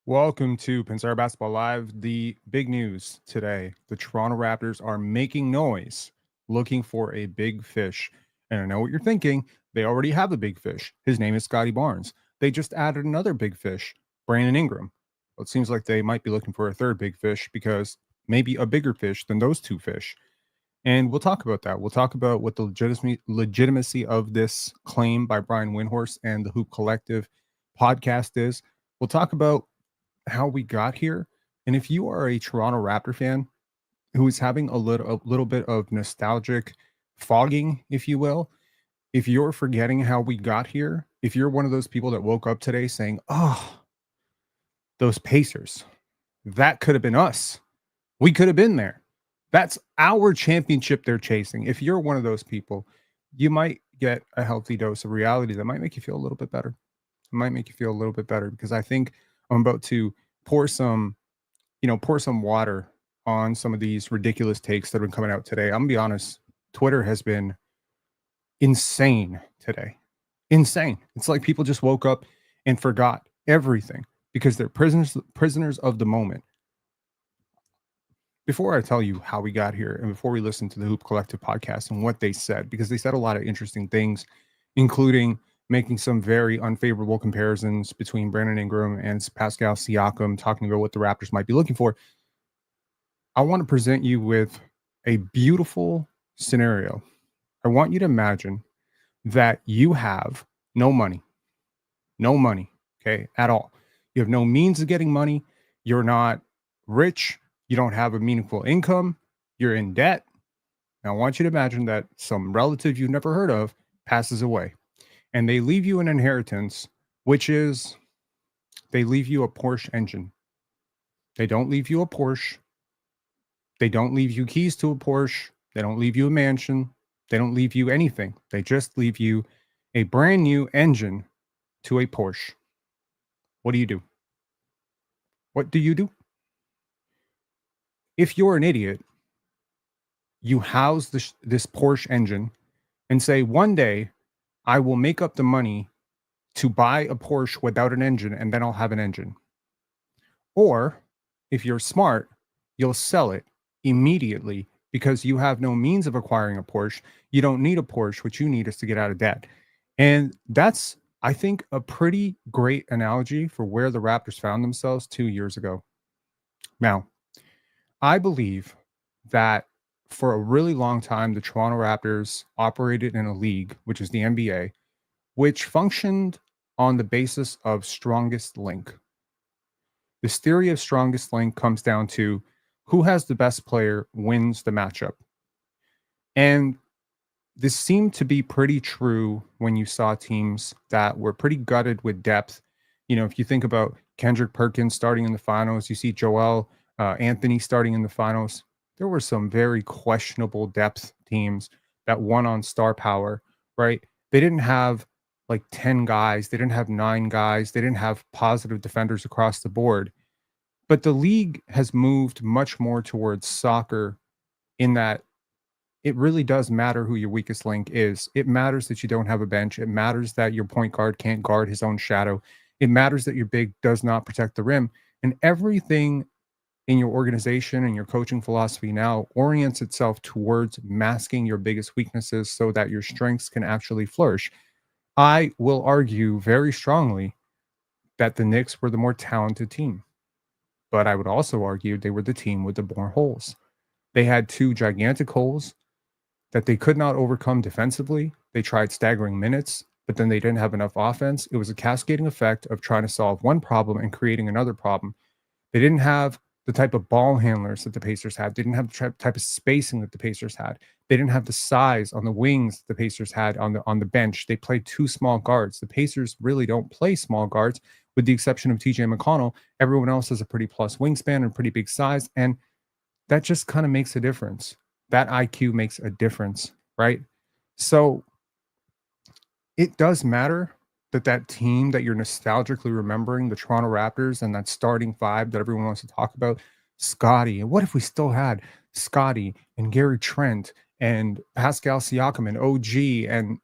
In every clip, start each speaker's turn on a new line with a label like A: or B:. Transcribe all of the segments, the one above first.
A: Welcome to Pinsar Basketball Live. The big news today, the Toronto Raptors are making noise, looking for a big fish. And I know what you're thinking. They already have a big fish. His name is Scottie Barnes. They just added another big fish, Brandon Ingram. Well, it seems like they might be looking for a third big fish because maybe a bigger fish than those two fish. And we'll talk about that. We'll talk about what the legitimacy of this claim by Brian Windhorst and the Hoop Collective podcast is. We'll talk about how we got here. And if you are a Toronto Raptor fan who is having a little bit of nostalgic fogging, if you will, if you're forgetting how we got here, if you're one of those people that woke up today saying, "Oh, those Pacers, that could have been us. We could have been there. That's our championship they're chasing." If you're one of those people, you might get a healthy dose of reality that might make you feel a little bit better. It might make you feel a little bit better because I think I'm about to pour some, pour some water on some of these ridiculous takes that have been coming out today. I'm gonna be honest, Twitter has been insane today. Insane. It's like people just woke up and forgot everything because they're prisoners of the moment. Before I tell you how we got here and before we listen to the Hoop Collective podcast and what they said, because they said a lot of interesting things, including making some very unfavorable comparisons between Brandon Ingram and Pascal Siakam, talking about what the Raptors might be looking for. I want to present you with a beautiful scenario. I want you to imagine that you have no money, okay, at all. You have no means of getting money. You're not rich. You don't have a meaningful income. You're in debt. Now, I want you to imagine that some relative you've never heard of passes away and they leave you an inheritance, which is they leave you a Porsche engine. They don't leave you a Porsche. They don't leave you keys to a Porsche. They don't leave you a mansion. They don't leave you anything. They just leave you a brand new engine to a Porsche. What do you do? What do you do? If you're an idiot, you house this Porsche engine and say, one day I will make up the money to buy a Porsche without an engine and then I'll have an engine. Or if you're smart, you'll sell it immediately because you have no means of acquiring a Porsche. You don't need a Porsche. What you need is to get out of debt. And that's, I think, a pretty great analogy for where the Raptors found themselves 2 years ago. Now, I believe that for a really long time, the Toronto Raptors operated in a league, which is the NBA, which functioned on the basis of strongest link. This theory of strongest link comes down to who has the best player wins the matchup. And this seemed to be pretty true when you saw teams that were pretty gutted with depth. You know, if you think about Kendrick Perkins starting in the finals, you see Joel Anthony starting in the finals. There were some very questionable depth teams that won on star power, right? They didn't have like 10 guys, they didn't have 9 guys, they didn't have positive defenders across the board. But the league has moved much more towards soccer in that it really does matter who your weakest link is. It matters that you don't have a bench. It matters that your point guard can't guard his own shadow. It matters that your big does not protect the rim. And everything in your organization and your coaching philosophy now orients itself towards masking your biggest weaknesses so that your strengths can actually flourish. I will argue very strongly that the Knicks were the more talented team, but I would also argue they were the team with the more holes. They had 2 gigantic holes that they could not overcome defensively. They tried staggering minutes, but then they didn't have enough offense. It was a cascading effect of trying to solve one problem and creating another problem. They didn't have the type of ball handlers that the Pacers had. They didn't have the type of spacing that the Pacers had. They didn't have the size on the wings the Pacers had on the bench. They played 2 small guards. The Pacers really don't play small guards, with the exception of TJ McConnell. Everyone else has a pretty plus wingspan and pretty big size, and that just kind of makes a difference. That IQ makes a difference, right? So it does matter that team that you're nostalgically remembering, the Toronto Raptors, and that starting 5 that everyone wants to talk about, Scottie. And what if we still had Scottie and Gary Trent and Pascal Siakam and OG and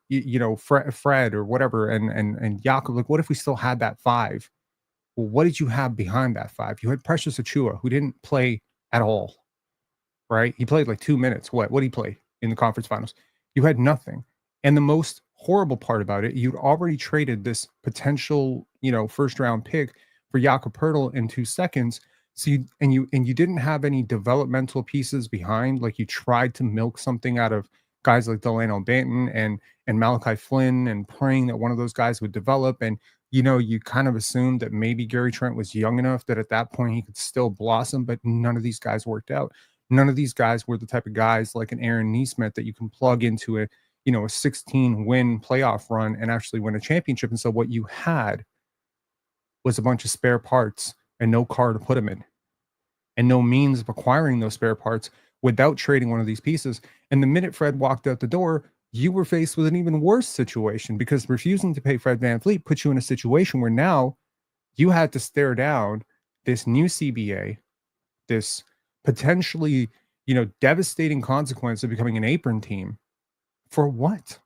A: Fred or whatever and Jakob? Like, what if we still had that 5? Well, what did you have behind that 5? You had Precious Achiuwa, who didn't play at all, right? He played like 2 minutes. What did he play in the conference finals? You had nothing. And the most horrible part about it, you'd already traded this potential, first round pick for Jakob Poeltl in 2 seconds. So you didn't have any developmental pieces behind. Like, you tried to milk something out of guys like Delano Banton and Malachi Flynn, and praying that one of those guys would develop. And you kind of assumed that maybe Gary Trent was young enough that at that point he could still blossom, but none of these guys worked out. None of these guys were the type of guys like an Aaron Nesmith that you can plug into a 16 win playoff run and actually win a championship. And so what you had was a bunch of spare parts and no car to put them in, and no means of acquiring those spare parts without trading one of these pieces. And the minute Fred walked out the door, you were faced with an even worse situation, because refusing to pay Fred VanVleet put you in a situation where now you had to stare down this new CBA, this potentially, devastating consequence of becoming an apron team. For what?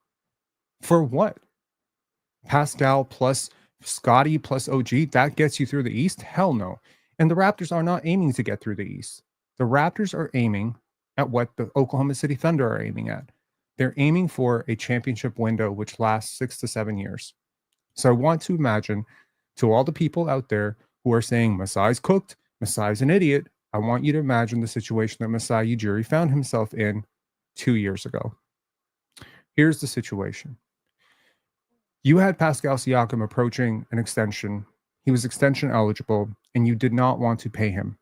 A: For what? Pascal plus Scottie plus OG, that gets you through the East? Hell no. And the Raptors are not aiming to get through the East. The Raptors are aiming at what the Oklahoma City Thunder are aiming at. They're aiming for a championship window which lasts 6 to 7 years. So I want to imagine, to all the people out there who are saying Masai's cooked, Masai's an idiot, I want you to imagine the situation that Masai Ujiri found himself in 2 years ago. Here's the situation. You had Pascal Siakam approaching an extension. He was extension eligible, and you did not want to pay him.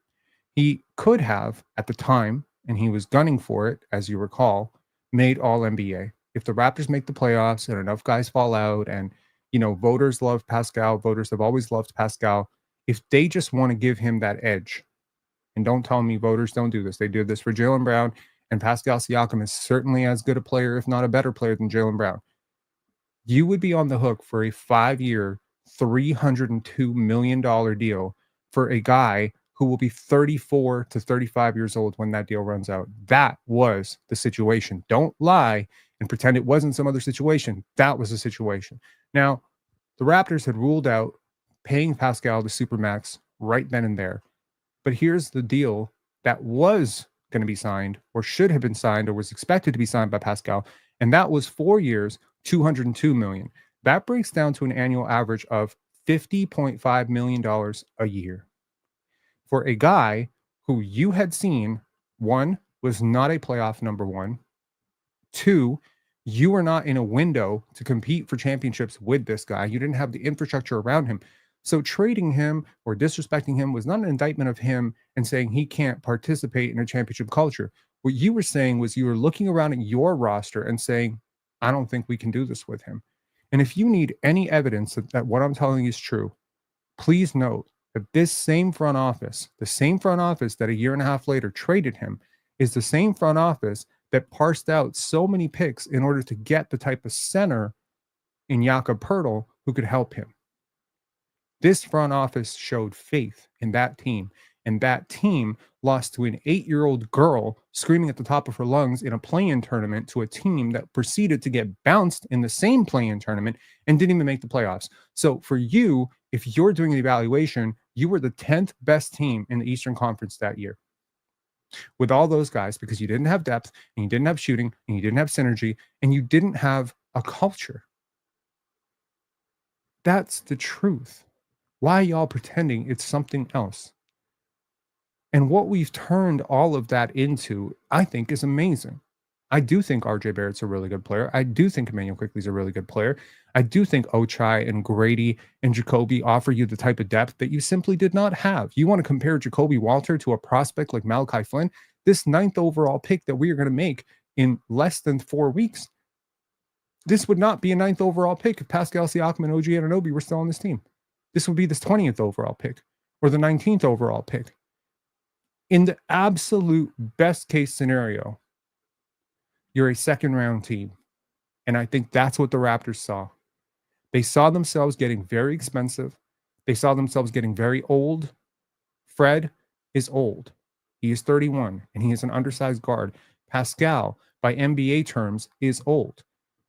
A: He could have, at the time, and he was gunning for it, as you recall, made All NBA. If the Raptors make the playoffs and enough guys fall out, and voters love Pascal, voters have always loved Pascal, if they just want to give him that edge, and don't tell me voters don't do this. They did this for Jaylen Brown, and Pascal Siakam is certainly as good a player, if not a better player, than Jaylen Brown. You would be on the hook for a 5-year, $302 million deal for a guy who will be 34 to 35 years old when that deal runs out. That was the situation. Don't lie and pretend it wasn't some other situation. That was the situation. Now, the Raptors had ruled out paying Pascal the Supermax right then and there. But here's the deal that was going to be signed, or should have been signed, or was expected to be signed by Pascal, and that was 4 years, $202 million. That breaks down to an annual average of $50.5 million a year for a guy who you had seen, one, was not a playoff number one. Two, you were not in a window to compete for championships with this guy. You didn't have the infrastructure around him. So trading him or disrespecting him was not an indictment of him and saying he can't participate in a championship culture. What you were saying was you were looking around at your roster and saying, I don't think we can do this with him. And if you need any evidence that what I'm telling you is true, please note that this same front office, the same front office that a year and a half later traded him, is the same front office that parsed out so many picks in order to get the type of center in Jakob Poeltl who could help him. This front office showed faith in that team, and that team lost to an 8-year-old girl screaming at the top of her lungs in a play-in tournament to a team that proceeded to get bounced in the same play-in tournament and didn't even make the playoffs. So for you, if you're doing the evaluation, you were the 10th best team in the Eastern Conference that year. With all those guys, because you didn't have depth, and you didn't have shooting, and you didn't have synergy, and you didn't have a culture. That's the truth. Why y'all pretending it's something else? And what we've turned all of that into, I think, is amazing. I do think RJ Barrett's a really good player. I do think Immanuel Quickley's a really good player. I do think Ochai and Grady and Jacoby offer you the type of depth that you simply did not have. You want to compare Jacoby Walter to a prospect like Malachi Flynn? This 9th overall pick that we are going to make in less than 4 weeks, this would not be a 9th overall pick if Pascal Siakam and OG Anunoby were still on this team. This would be the 20th overall pick or the 19th overall pick. In the absolute best case scenario, you're a second round team. And I think that's what the Raptors saw. They saw themselves getting very expensive. They saw themselves getting very old. Fred is old. He is 31 and he is an undersized guard. Pascal, by NBA terms, is old.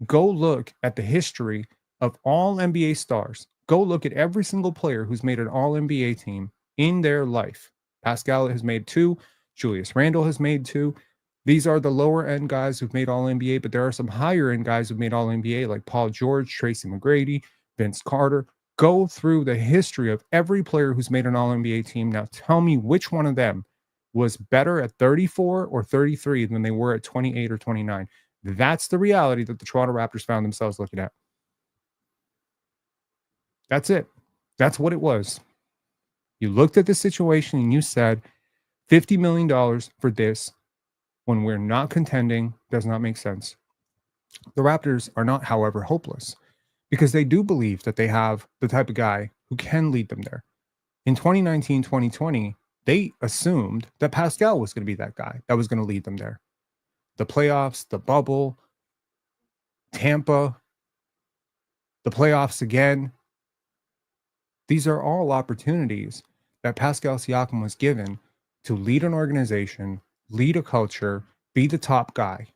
A: Go look at the history of all NBA stars. Go look at every single player who's made an All-NBA team in their life. Pascal has made 2. Julius Randle has made 2. These are the lower end guys who've made All-NBA, but there are some higher end guys who've made All-NBA like Paul George, Tracy McGrady, Vince Carter. Go through the history of every player who's made an All-NBA team. Now tell me which one of them was better at 34 or 33 than they were at 28 or 29. That's the reality that the Toronto Raptors found themselves looking at. That's it. That's what it was. You looked at the situation and you said $50 million for this when we're not contending does not make sense. The Raptors are not, however, hopeless because they do believe that they have the type of guy who can lead them there. In 2019, 2020, they assumed that Pascal was going to be that guy that was going to lead them there. The playoffs, the bubble, Tampa, the playoffs again. These are all opportunities that Pascal Siakam was given to lead an organization, lead a culture, be the top guy,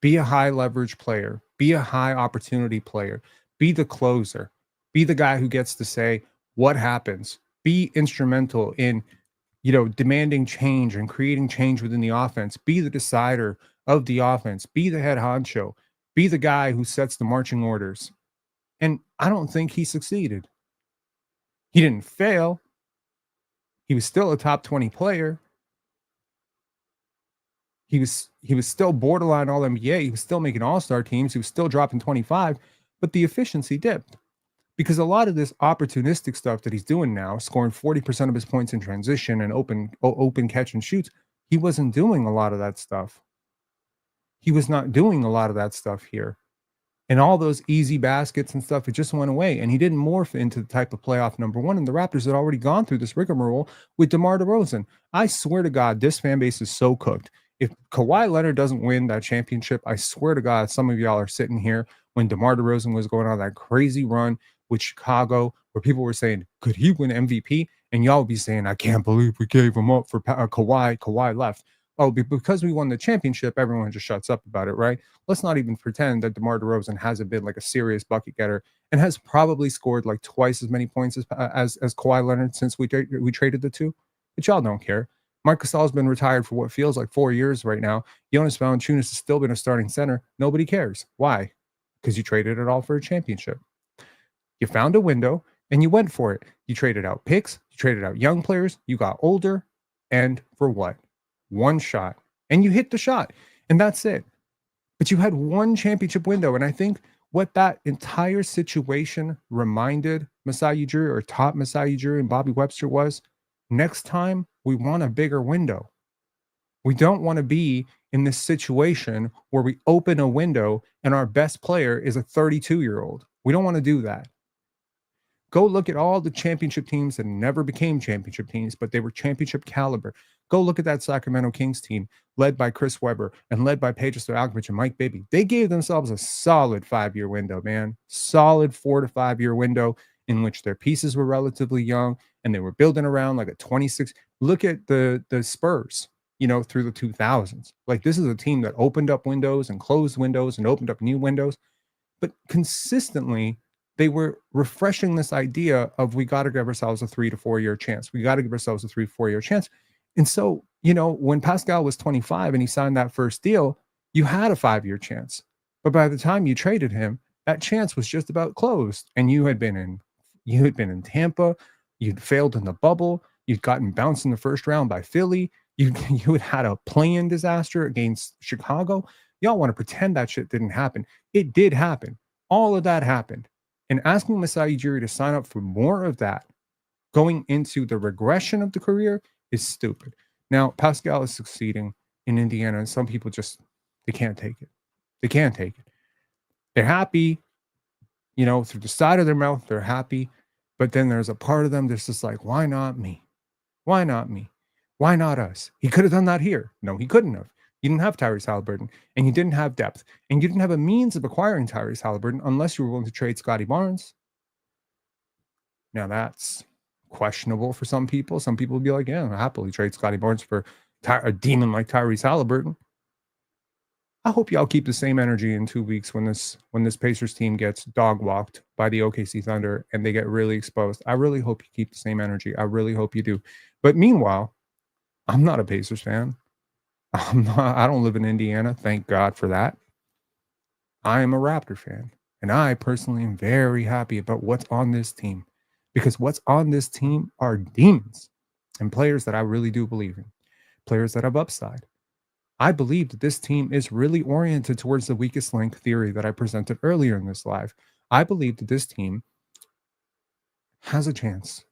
A: be a high leverage player, be a high opportunity player, be the closer, be the guy who gets to say what happens, be instrumental in, demanding change and creating change within the offense, be the decider of the offense, be the head honcho, be the guy who sets the marching orders. And I don't think he succeeded. He didn't fail. He was still a top 20 player. He was still borderline all NBA. He was still making all-star teams. He was still dropping 25, but the efficiency dipped because a lot of this opportunistic stuff that he's doing now, scoring 40% of his points in transition and open catch and shoots, he wasn't doing a lot of that stuff. He was not doing a lot of that stuff here. And all those easy baskets and stuff, it just went away. And he didn't morph into the type of playoff number one. And the Raptors had already gone through this rigmarole with DeMar DeRozan. I swear to God, this fan base is so cooked. If Kawhi Leonard doesn't win that championship, I swear to God, some of y'all are sitting here when DeMar DeRozan was going on that crazy run with Chicago, where people were saying, could he win MVP? And y'all would be saying, I can't believe we gave him up for Kawhi. Kawhi left. Oh, because we won the championship, everyone just shuts up about it, right? Let's not even pretend that DeMar DeRozan hasn't been like a serious bucket getter and has probably scored like twice as many points as Kawhi Leonard since we traded the two. But y'all don't care. Marc Gasol's been retired for what feels like 4 years right now. Jonas Valanciunas has still been a starting center. Nobody cares. Why? Because you traded it all for a championship. You found a window and you went for it. You traded out picks. You traded out young players. You got older. And for what? One shot. And you hit the shot. And that's it. But you had one championship window. And I think what that entire situation reminded Masai Ujiri or taught Masai Ujiri and Bobby Webster was, next time we want a bigger window. We don't want to be in this situation where we open a window and our best player is a 32-year-old. We don't want to do that. Go look at all the championship teams that never became championship teams, but they were championship caliber. Go look at that Sacramento Kings team led by Chris Webber and led by Pedro Stojakovic and Mike Bibby. They gave themselves a solid 5-year window, man. Solid 4 to 5 year window in which their pieces were relatively young and they were building around like a 26. Look at the Spurs, through the 2000s. Like, this is a team that opened up windows and closed windows and opened up new windows, but consistently they were refreshing this idea of we got to give ourselves a 3 to 4 year chance. We got to give ourselves a 3 to 4 year chance. And so, when Pascal was 25 and he signed that first deal, you had a 5-year chance. But by the time you traded him, that chance was just about closed. And you had been in Tampa, you'd failed in the bubble, you'd gotten bounced in the first round by Philly, you had a play-in disaster against Chicago. Y'all want to pretend that shit didn't happen. It did happen. All of that happened. And asking Masai Ujiri to sign up for more of that going into the regression of the career is stupid. Now, Pascal is succeeding in Indiana, and some people they can't take it. They can't take it. They're happy, through the side of their mouth, they're happy. But then there's a part of them that's just like, why not me? Why not me? Why not us? He could have done that here. No, he couldn't have. You didn't have Tyrese Halliburton, and you didn't have depth, and you didn't have a means of acquiring Tyrese Halliburton unless you were willing to trade Scottie Barnes. Now, that's questionable for some people. Some people would be like, yeah, I'll happily trade Scottie Barnes for a demon like Tyrese Halliburton. I hope y'all keep the same energy in 2 weeks when this Pacers team gets dog walked by the OKC Thunder and they get really exposed. I really hope you keep the same energy. I really hope you do. But meanwhile, I'm not a Pacers fan. I don't live in Indiana. Thank God for that. I am a Raptor fan. And I personally am very happy about what's on this team because what's on this team are demons and players that I really do believe in, players that have upside. I believe that this team is really oriented towards the weakest link theory that I presented earlier in this live. I believe that this team has a chance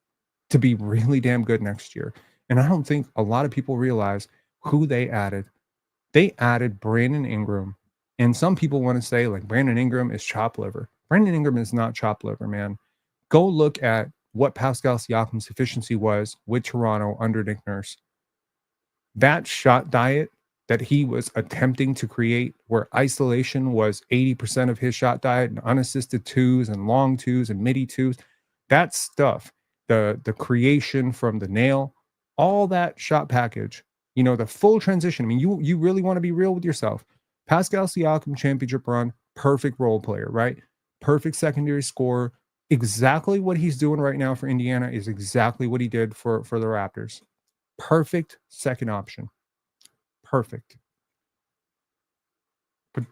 A: to be really damn good next year. And I don't think a lot of people realize who they added. They added Brandon Ingram. And some people want to say, like, Brandon Ingram is chop liver. Brandon Ingram is not chop liver, man. Go look at what Pascal Siakam's efficiency was with Toronto under Nick Nurse. That shot diet that he was attempting to create, where isolation was 80% of his shot diet and unassisted twos and long twos and midi twos, that stuff, the creation from the nail, all that shot package, the full transition. I mean, you really want to be real with yourself. Pascal Siakam championship run, perfect role player, right? Perfect secondary scorer. Exactly what he's doing right now for Indiana is exactly what he did for the Raptors. Perfect second option. Perfect. But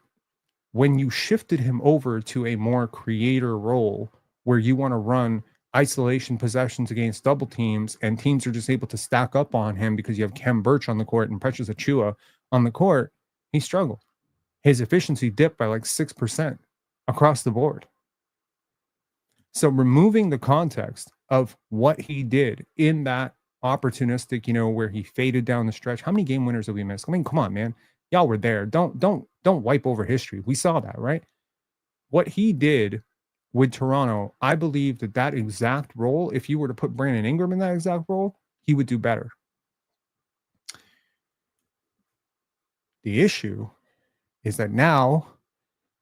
A: when you shifted him over to a more creator role where you want to run isolation possessions against double teams and teams are just able to stack up on him because you have Kem Birch on the court and Precious Achua on the court, he struggled. His efficiency dipped by like 6% across the board. So removing the context of what he did in that opportunistic, where he faded down the stretch. How many game winners did we miss? I mean, come on, man. Y'all were there. Don't wipe over history. We saw that, right? What he did with Toronto, I believe that exact role, if you were to put Brandon Ingram in that exact role, he would do better. The issue is that now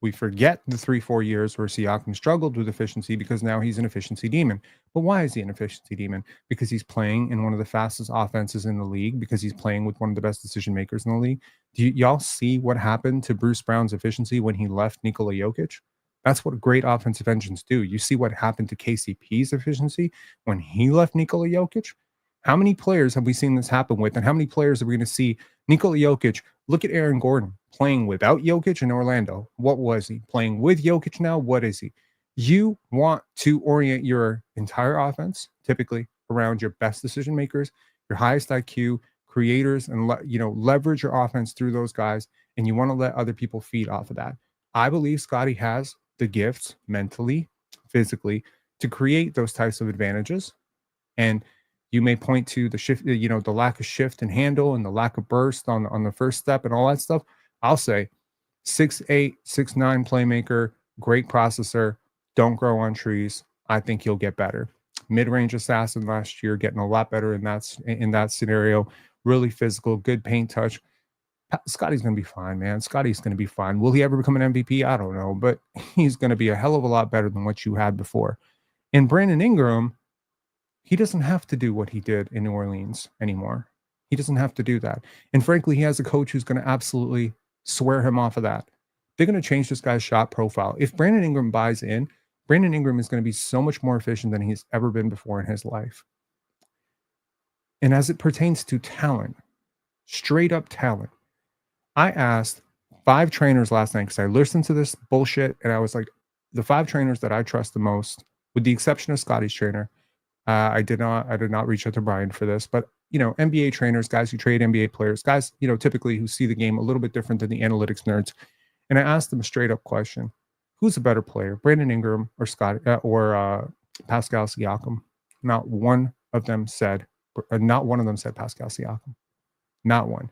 A: we forget the 3-4 years where Siakam struggled with efficiency because now he's an efficiency demon. But why is he an efficiency demon? Because he's playing in one of the fastest offenses in the league, because he's playing with one of the best decision makers in the league. Do y'all see what happened to Bruce Brown's efficiency when he left Nikola Jokic? That's what great offensive engines do. You see what happened to KCP's efficiency when he left Nikola Jokic? How many players have we seen this happen with? And how many players are we going to see? Nikola Jokic, look at Aaron Gordon playing without Jokic in Orlando. What was he? Playing with Jokic now? What is he? You want to orient your entire offense typically around your best decision makers, your highest IQ, creators, and leverage your offense through those guys. And you want to let other people feed off of that. I believe Scottie has the gifts mentally, physically, to create those types of advantages. And you may point to the shift, the lack of shift and handle and the lack of burst on the first step and all that stuff. I'll say 6'8", 6'9" playmaker, great processor, don't grow on trees. I think he'll get better. Mid-range assassin last year, getting a lot better in that scenario. Really physical, good paint touch. Scottie's going to be fine, man. Scottie's going to be fine. Will he ever become an MVP? I don't know, but he's going to be a hell of a lot better than what you had before. And Brandon Ingram, he doesn't have to do what he did in New Orleans anymore. He doesn't have to do that. And frankly, he has a coach who's going to absolutely swear him off of that. They're going to change this guy's shot profile. If Brandon Ingram buys in, Brandon Ingram is going to be so much more efficient than he's ever been before in his life. And as it pertains to talent, straight up talent, I asked 5 trainers last night because I listened to this bullshit and I was like, the 5 trainers that I trust the most, with the exception of Scottie's trainer. I did not reach out to Brian for this, but NBA trainers, guys who trade NBA players, guys, typically who see the game a little bit different than the analytics nerds. And I asked them a straight up question: who's a better player, Brandon Ingram or Pascal Siakam? Not one of them said Pascal Siakam. Not one.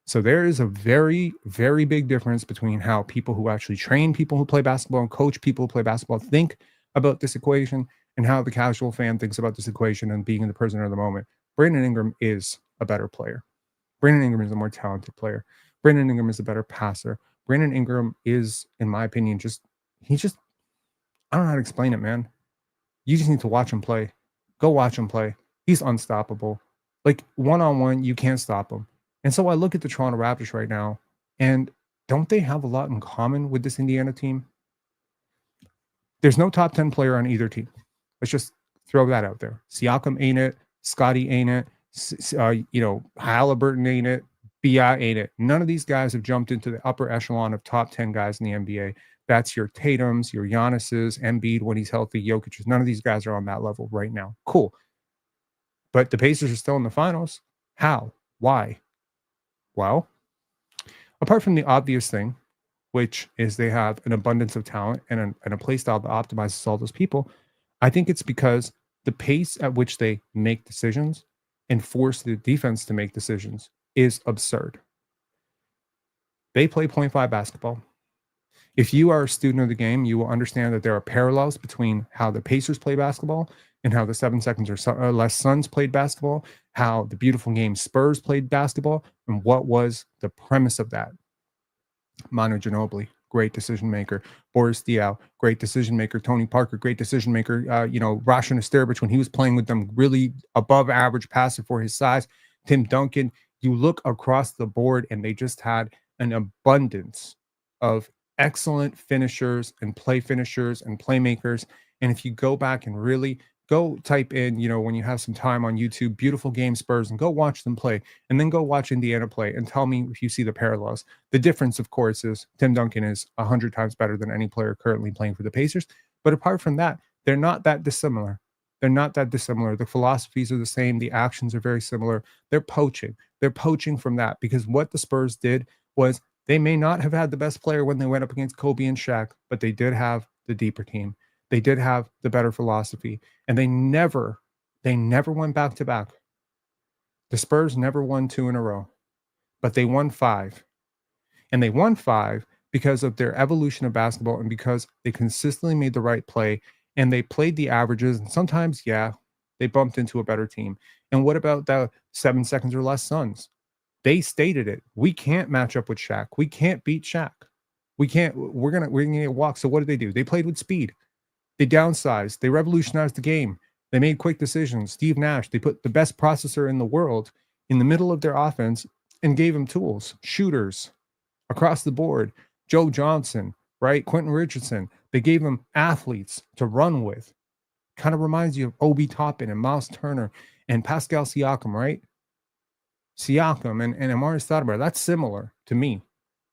A: So there is a very, very big difference between how people who actually train people who play basketball and coach people who play basketball think about this equation and how the casual fan thinks about this equation and being in the present of the moment. Brandon Ingram is a better player. Brandon Ingram is a more talented player. Brandon Ingram is a better passer. Brandon Ingram is, in my opinion, I don't know how to explain it, man. You just need to watch him play. Go watch him play. He's unstoppable. Like, one-on-one, you can't stop him. And so I look at the Toronto Raptors right now, and don't they have a lot in common with this Indiana team? There's no top 10 player on either team. Let's just throw that out there. Siakam ain't it. Scottie ain't it. Halliburton ain't it. BI ain't it. None of these guys have jumped into the upper echelon of top 10 guys in the NBA. That's your Tatums, your Giannis's, Embiid when he's healthy, Jokic's. None of these guys are on that level right now. Cool. But the Pacers are still in the finals. How? Why? Well, apart from the obvious thing, which is they have an abundance of talent and a play style that optimizes all those people, I think it's because the pace at which they make decisions and force the defense to make decisions is absurd. They play 0.5 basketball. If you are a student of the game, you will understand that there are parallels between how the Pacers play basketball and how the 7 seconds or less Suns played basketball, how the beautiful game Spurs played basketball, and what was the premise of that. Manu Ginobili, great decision maker. Boris Diaw, great decision maker. Tony Parker, great decision maker. Rashan Esterbich, when he was playing with them, really above average passer for his size. Tim Duncan, you look across the board and they just had an abundance of excellent finishers and playmakers. And if you go back and really go type in, when you have some time on YouTube, beautiful game Spurs, and go watch them play, and then go watch Indiana play and tell me if you see the parallels. The difference, of course, is Tim Duncan is 100 times better than any player currently playing for the Pacers. But apart from that, they're not that dissimilar. The philosophies are the same. The actions are very similar. They're poaching. They're poaching from that because what the Spurs did was they may not have had the best player when they went up against Kobe and Shaq, but they did have the deeper team. They did have the better philosophy, and they never went back to back. The Spurs never won 2 in a row, but they won 5. And they won 5 because of their evolution of basketball and because they consistently made the right play and they played the averages. And sometimes, they bumped into a better team. And what about the 7 seconds or less Suns? They stated it. We can't match up with Shaq. We can't beat Shaq. We can't. We're gonna get walk. So what did they do? They played with speed. They downsized. They revolutionized the game. They made quick decisions. Steve Nash, they put the best processor in the world in the middle of their offense and gave him tools, shooters across the board. Joe Johnson, right? Quentin Richardson. They gave him athletes to run with. Kind of reminds you of Obi Toppin and Miles Turner and Pascal Siakam, right? Siakam and Amari Stoudemire. That's similar to me.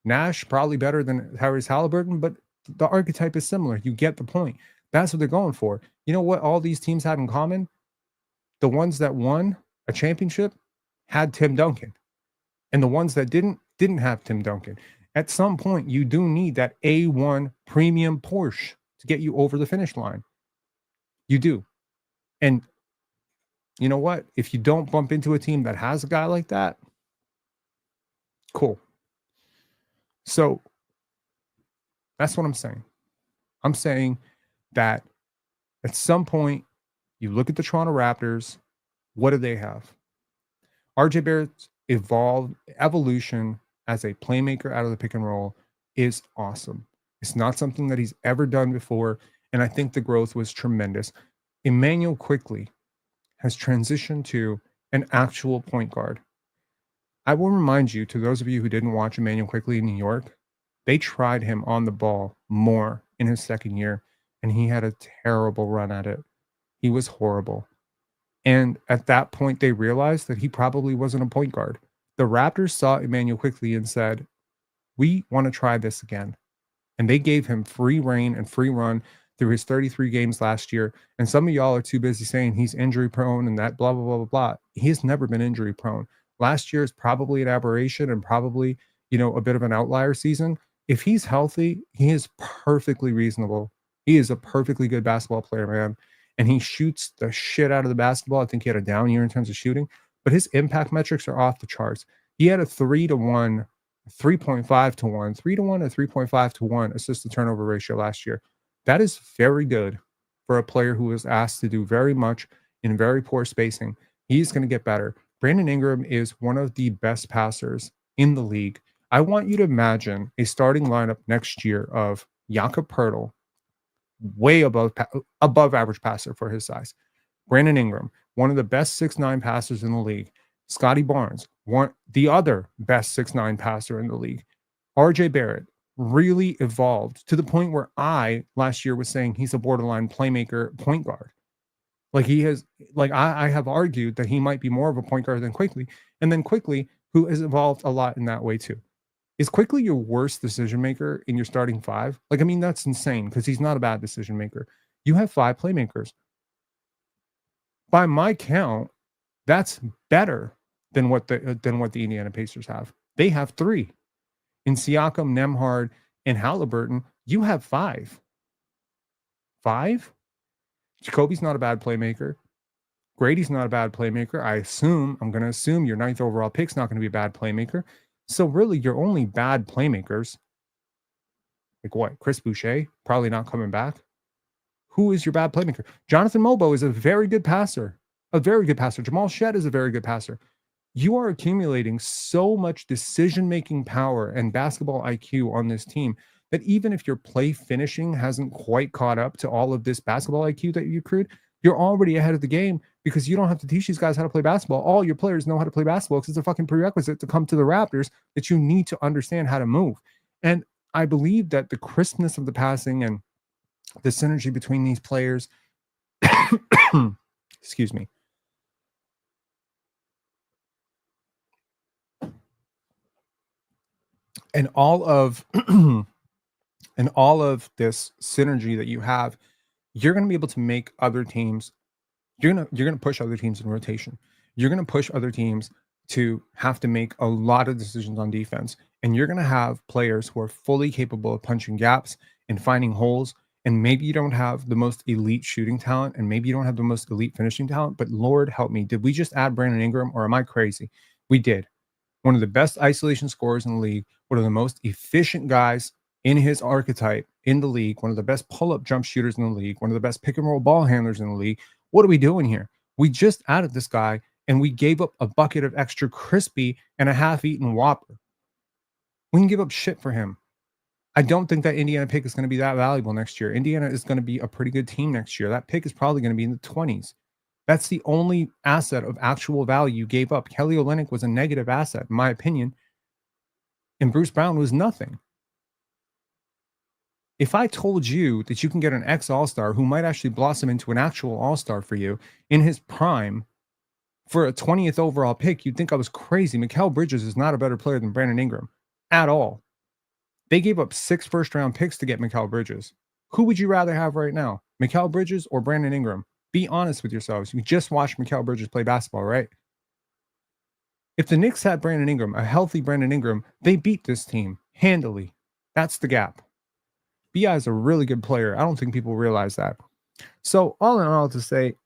A: Nash, probably better than Tyrese Halliburton, but the archetype is similar. You get the point. That's what they're going for. You know what all these teams had in common? The ones that won a championship had Tim Duncan. And the ones that didn't have Tim Duncan. At some point, you do need that A1 premium Porsche to get you over the finish line. You do. And you know what? If you don't bump into a team that has a guy like that, cool. So that's what I'm saying. I'm saying that at some point, you look at the Toronto Raptors, what do they have? RJ Barrett's evolution as a playmaker out of the pick and roll is awesome. It's not something that he's ever done before, and I think the growth was tremendous. Immanuel Quickley has transitioned to an actual point guard. I will remind you, to those of you who didn't watch Immanuel Quickley in New York, they tried him on the ball more in his second year, and he had a terrible run at it. He was horrible. And at that point, they realized that he probably wasn't a point guard. The Raptors saw Immanuel Quickley and said, we want to try this again. And they gave him free reign and free run through his 33 games last year. And some of y'all are too busy saying he's injury prone and that blah, blah, blah, blah, blah. He's never been injury prone. Last year is probably an aberration and probably, a bit of an outlier season. If he's healthy, he is perfectly reasonable. He is a perfectly good basketball player, man. And he shoots the shit out of the basketball. I think he had a down year in terms of shooting, but his impact metrics are off the charts. He had a 3-to-1, 3.5 to 1, 3-to-1, or 3.5 to 1 assist to turnover ratio last year. That is very good for a player who was asked to do very much in very poor spacing. He's going to get better. Brandon Ingram is one of the best passers in the league. I want you to imagine a starting lineup next year of Jakob Poeltl, way above average passer for his size. Brandon Ingram, one of the best 6'9" passers in the league. Scottie Barnes, the other best 6'9" passer in the league. RJ Barrett really evolved to the point where I last year was saying he's a borderline playmaker point guard. Like he has, like I have argued that he might be more of a point guard than Quickley, and then Quickley, who has evolved a lot in that way too. Is Quickley your worst decision maker in your starting five? Like, I mean, that's insane because he's not a bad decision maker. You have 5 playmakers. By my count, that's better than what the Indiana Pacers have. They have 3. In Siakam, Nembhard, and Halliburton, you have 5. 5? Jacoby's not a bad playmaker. Grady's not a bad playmaker. I'm going to assume your 9th overall pick's not going to be a bad playmaker. So really, your only bad playmakers, like what? Chris Boucher, probably not coming back. Who is your bad playmaker? Jonathan Mobo is a very good passer. A very good passer. Jamal Shedd is a very good passer. You are accumulating so much decision-making power and basketball IQ on this team that even if your play finishing hasn't quite caught up to all of this basketball IQ that you accrued, you're already ahead of the game because you don't have to teach these guys how to play basketball. All your players know how to play basketball because it's a fucking prerequisite to come to the Raptors that you need to understand how to move. And I believe that the crispness of the passing and the synergy between these players, excuse me, and all of this synergy that you have, you're going to be able to make other teams, you're going to push other teams in rotation. You're going to push other teams to have to make a lot of decisions on defense. And you're going to have players who are fully capable of punching gaps and finding holes. And maybe you don't have the most elite shooting talent, and maybe you don't have the most elite finishing talent, but Lord help me, did we just add Brandon Ingram, or am I crazy? We did. One of the best isolation scorers in the league, one of the most efficient guys in his archetype in the league, one of the best pull-up jump shooters in the league, one of the best pick-and-roll ball handlers in the league. What are we doing here? We just added this guy, and we gave up a bucket of extra crispy and a half-eaten Whopper. We can give up shit for him. I don't think that Indiana pick is going to be that valuable next year. Indiana is going to be a pretty good team next year. That pick is probably going to be in the 20s. That's the only asset of actual value you gave up. Kelly Olynyk was a negative asset, in my opinion, and Bruce Brown was nothing. If I told you that you can get an ex-All-Star who might actually blossom into an actual All-Star for you in his prime for a 20th overall pick, you'd think I was crazy. Mikal Bridges is not a better player than Brandon Ingram at all. They gave up 6 first-round picks to get Mikal Bridges. Who would you rather have right now, Mikal Bridges or Brandon Ingram? Be honest with yourselves. You just watched Mikal Bridges play basketball, right? If the Knicks had Brandon Ingram, a healthy Brandon Ingram, they beat this team handily. That's the gap. B.I. is a really good player. I don't think people realize that. So all in all, to say,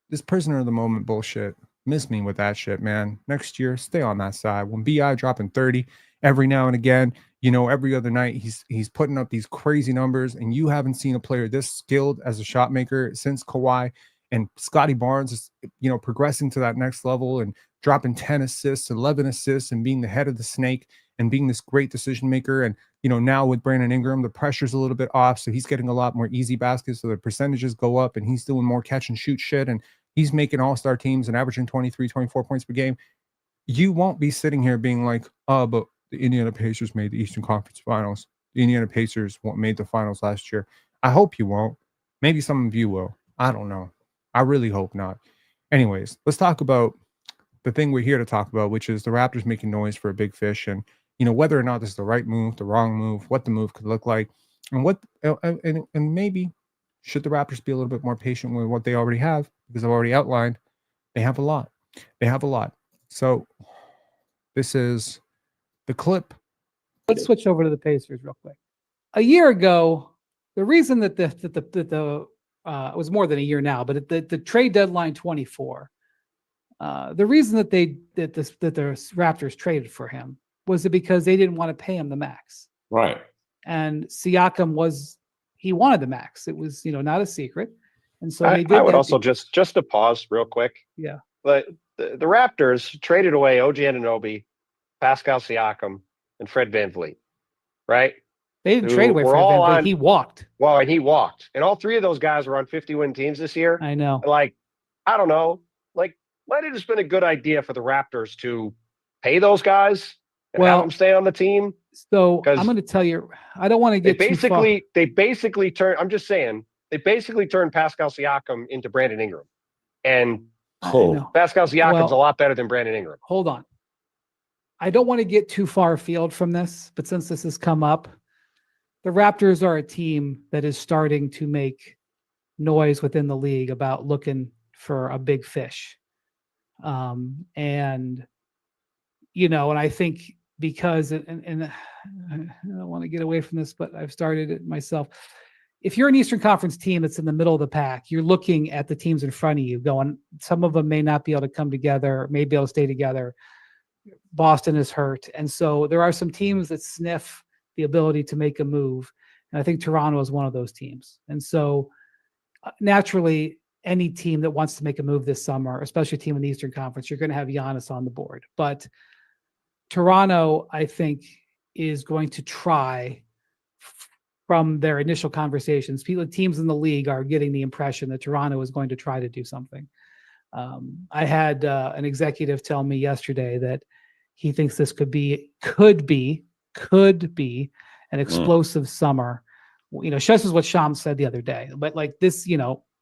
A: this prisoner of the moment bullshit, miss me with that shit, man. Next year, stay on that side. When B.I. dropping 30 every now and again, you know, every other night he's putting up these crazy numbers, and you haven't seen a player this skilled as a shot maker since Kawhi. And Scottie Barnes is, you know, progressing to that next level and dropping 10 assists, 11 assists, and being the head of the snake and being this great decision maker. And, you know, now with Brandon Ingram, the pressure's a little bit off, so he's getting a lot more easy baskets, so the percentages go up, and he's doing more catch and shoot shit, and he's making all-star teams and averaging 23, 24 points per game. You won't be sitting here being like, oh, but the Indiana Pacers made the Eastern Conference Finals. The Indiana Pacers made the finals last year. I hope you won't. Maybe some of you will. I don't know. I really hope not. Anyways, let's talk about the thing we're here to talk about, which is the Raptors making noise for a big fish, and, you know, whether or not this is the right move, the wrong move, what the move could look like, and what and maybe should the Raptors be a little bit more patient with what they already have, because I've already outlined they have a lot. They have a lot. So this is the clip.
B: Let's switch over to the Pacers real quick. A year ago, the reason that it was more than a year now, but the trade deadline 24, the reason that the Raptors traded for him was because they didn't want to pay him the max.
C: Right.
B: And Siakam wanted the max. It was, you know, not a secret. And so they did.
C: I would also just to pause real quick.
B: Yeah.
C: But the Raptors traded away OG Anunoby, Pascal Siakam, and Fred VanVleet, right?
B: They didn't trade away Fred VanVleet. He walked.
C: Well, and he walked. And all 3 of those guys were on 50-win teams this year.
B: I know.
C: Like, I don't know. Like, might have just been a good idea for the Raptors to pay those guys and have them stay on the team.
B: So
C: 'Cause
B: I'm going to tell you, I don't want to get too far.
C: They basically turn. I'm just saying, they basically turned Pascal Siakam into Brandon Ingram, and
B: I
D: Oh,
B: know.
C: Pascal Siakam's a
B: Well,
C: lot better than Brandon Ingram.
B: hold on. I don't want to get too far afield from this, but since this has come up, the Raptors are a team that is starting to make noise within the league about looking for a big fish. And I think because, and I don't want to get away from this, but I've started it myself. If you're an Eastern Conference team that's in the middle of the pack, you're looking at the teams in front of you going, some of them may not be able to come together, may be able to stay together. Boston is hurt. And so there are some teams that sniff the ability to make a move. And I think Toronto is one of those teams. And so naturally, any team that wants to make a move this summer, especially a team in the Eastern Conference, you're going to have Giannis on the board. But Toronto, I think, is going to try from their initial conversations. Teams in the league are getting the impression that Toronto is going to try to do something. I had an executive tell me yesterday that he thinks this could be an explosive summer. Just as what Sham said the other day, but like this,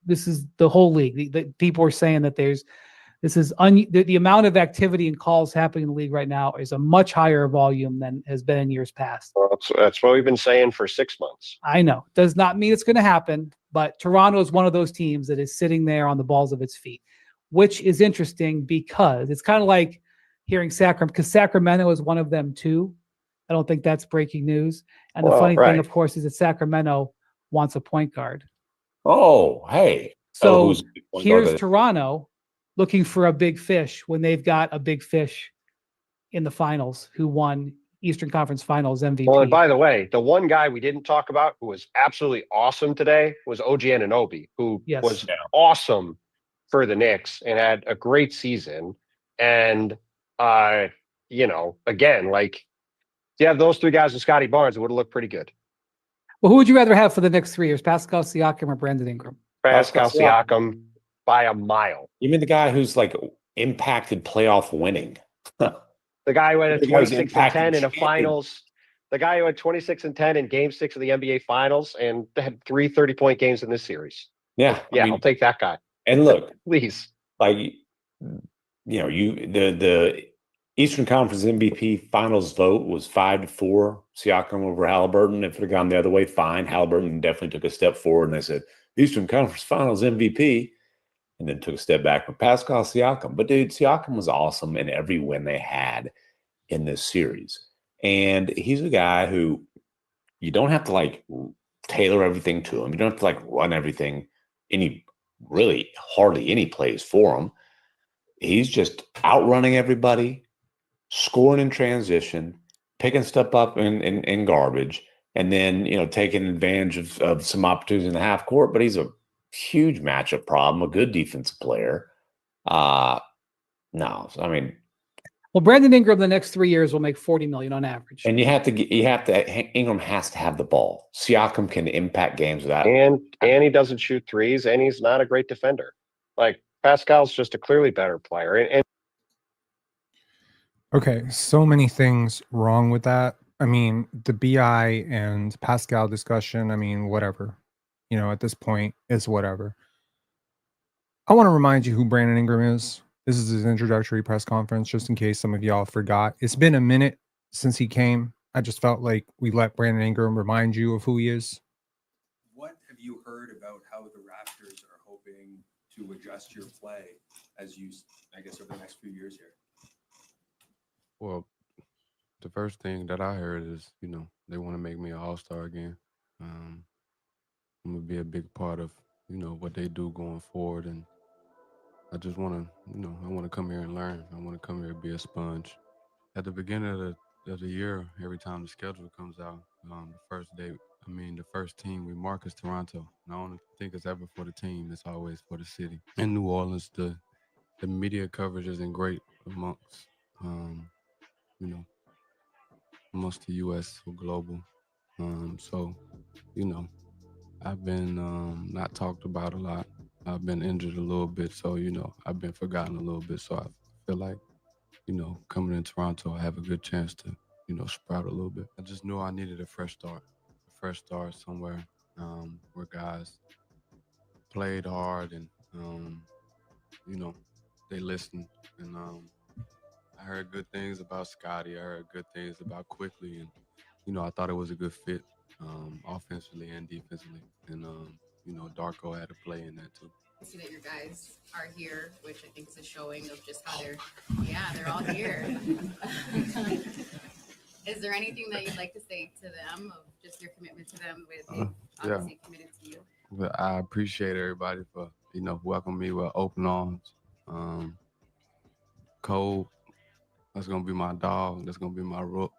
B: this is the whole league. The people are saying that the amount of activity and calls happening in the league right now is a much higher volume than has been in years past.
C: Well, that's what we've been saying for 6 months.
B: I know. Does not mean it's going to happen, but Toronto is one of those teams that is sitting there on the balls of its feet, which is interesting because it's kind of like hearing Sacramento, because Sacramento is one of them too. I don't think that's breaking news. And the funny thing, of course, is that Sacramento wants a point guard.
D: Oh, hey.
B: So here's Toronto looking for a big fish when they've got a big fish in the finals who won Eastern Conference Finals MVP.
C: Well, and by the way, the one guy we didn't talk about who was absolutely awesome today was OG Anunoby, who was awesome for the Knicks and had a great season. And, again, like, you have those three guys and Scottie Barnes, it would have looked pretty good.
B: Well, who would you rather have for the next 3 years, Pascal Siakam or Brandon Ingram?
C: Pascal Siakam by a mile.
D: You mean the guy who's like impacted playoff winning?
C: The guy who had 26 and 10 in the finals. The guy who had 26 and 10 in Game 6 of the NBA Finals and had 3 30-point games in this series.
D: Yeah,
C: I'll take that guy.
D: And look,
C: please,
D: like the Eastern Conference MVP Finals vote was 5-4 Siakam over Halliburton. If it had gone the other way, fine. Halliburton definitely took a step forward, and they said Eastern Conference Finals MVP, and then took a step back with Pascal Siakam. But dude, Siakam was awesome in every win they had in this series, and he's a guy who you don't have to like tailor everything to him. You don't have to like run everything hardly any plays for him. He's just outrunning everybody, scoring in transition, picking stuff up in garbage, and then taking advantage of some opportunities in the half court. But he's a huge matchup problem, a good defensive player.
B: Well, Brandon Ingram the next 3 years will make $40 million on average.
D: And Ingram has to have the ball. Siakam can impact games without
C: and he doesn't shoot threes, and he's not a great defender. Like Pascal's just a clearly better player. And
A: okay, so many things wrong with that. I mean, the BI and Pascal discussion, I mean, whatever. At this point, it's whatever. I want to remind you who Brandon Ingram is. This is his introductory press conference, just in case some of y'all forgot. It's been a minute since he came. I just felt like we let Brandon Ingram remind you of who he is.
E: What have you heard about how the Raptors are hoping to adjust your play as you, I guess, over the next few years here?
F: Well, the first thing that I heard is, they want to make me an all-star again. I'm going to be a big part of, what they do going forward. And I just want to, I want to come here and learn. I want to come here and be a sponge. At the beginning of the year, every time the schedule comes out, the first team we mark is Toronto. And I don't think it's ever for the team. It's always for the city. In New Orleans, the media coverage isn't great amongst, amongst the U.S. or global. I've been not talked about a lot. I've been injured a little bit, so, I've been forgotten a little bit. So I feel like, coming in Toronto, I have a good chance to sprout a little bit. I just knew I needed a fresh start somewhere where guys played hard and, they listened. And I heard good things about Scottie. I heard good things about Quickley. And, I thought it was a good fit offensively and defensively. And, Darko had a play in that too.
G: I see that your guys are here, which I think is a showing of just how they're all here. Is there anything that you'd like to say to them of just your commitment to them, the way that they obviously committed to you?
F: But I appreciate everybody for, welcoming me with open arms. Cole, that's going to be my dog. That's going to be my rook,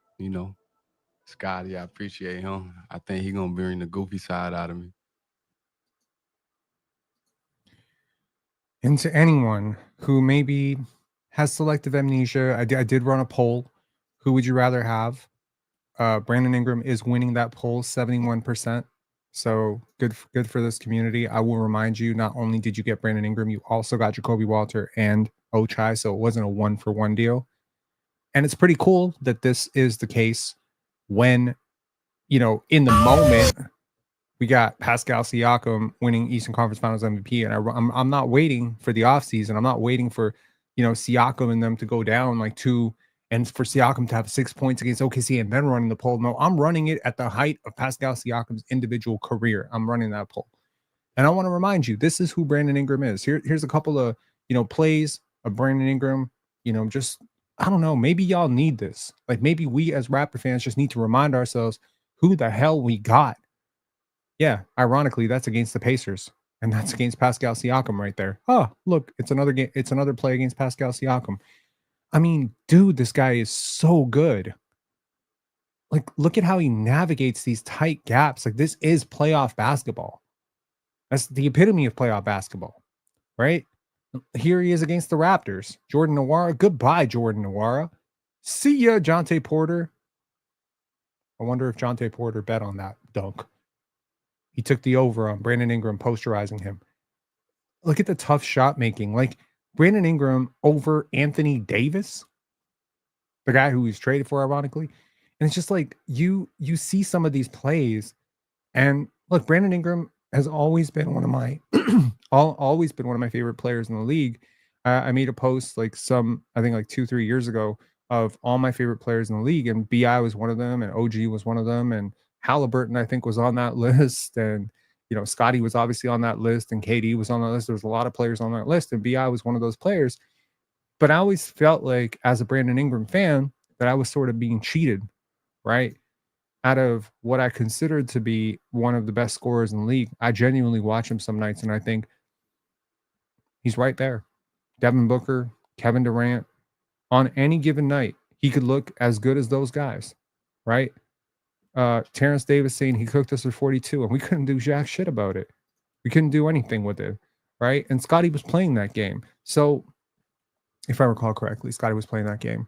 F: Scottie, I appreciate him. I think he's going to bring the goofy side out of me.
A: And to anyone who maybe has selective amnesia, I did run a poll. Who would you rather have? Brandon Ingram is winning that poll, 71%. So good for this community. I will remind you, not only did you get Brandon Ingram, you also got Jacoby Walter and Ochai. So it wasn't a 1-for-1 deal. And it's pretty cool that this is the case when, in the moment, we got Pascal Siakam winning Eastern Conference Finals MVP. And I'm not waiting for the offseason. I'm not waiting for, Siakam and them to go down like 2 and for Siakam to have 6 points against OKC and then running the poll. No, I'm running it at the height of Pascal Siakam's individual career. I'm running that poll. And I want to remind you, this is who Brandon Ingram is. Here's a couple of, plays of Brandon Ingram, just, I don't know, maybe y'all need this. Like maybe we as Raptor fans just need to remind ourselves who the hell we got. Yeah, ironically, that's against the Pacers. And that's against Pascal Siakam right there. Oh, look, it's another game. It's another play against Pascal Siakam. I mean, dude, this guy is so good. Like, look at how he navigates these tight gaps. Like, this is playoff basketball. That's the epitome of playoff basketball, right? Here he is against the Raptors. Jordan Nwora. Goodbye, Jordan Nwora. See ya, Jonte Porter. I wonder if Jonte Porter bet on that dunk. He took the over on Brandon Ingram posterizing him. Look at the tough shot making. Like Brandon Ingram over Anthony Davis, the guy who he's traded for, ironically. And it's just like you see some of these plays, and look, Brandon Ingram has always been one of my always been one of my favorite players in the league. I made a post I think 2-3 years ago of all my favorite players in the league, and BI was one of them, and OG was one of them, and Halliburton, I think, was on that list. And, Scottie was obviously on that list, and KD was on that list. There was a lot of players on that list, and BI was one of those players. But I always felt like, as a Brandon Ingram fan, that I was sort of being cheated, right? Out of what I considered to be one of the best scorers in the league. I genuinely watch him some nights, and I think he's right there. Devin Booker, Kevin Durant, on any given night, he could look as good as those guys, right? Terrence Davis saying he cooked us for 42, and we couldn't do jack shit about it. We couldn't do anything with it, right? And Scottie was playing that game. So, if I recall correctly, Scottie was playing that game.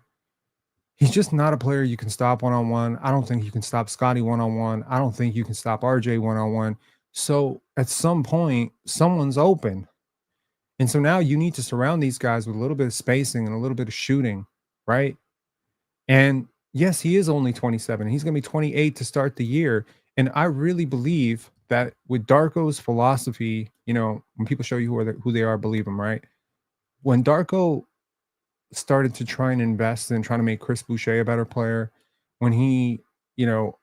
A: He's just not a player you can stop one-on-one. I don't think you can stop Scottie one-on-one. I don't think you can stop RJ one-on-one. So, at some point, someone's open. And so now you need to surround these guys with a little bit of spacing and a little bit of shooting, right? And yes, he is only 27. He's going to be 28 to start the year. And I really believe that with Darko's philosophy, when people show you who they are, believe them, right? When Darko started to try and invest in trying to make Chris Boucher a better player, when he, when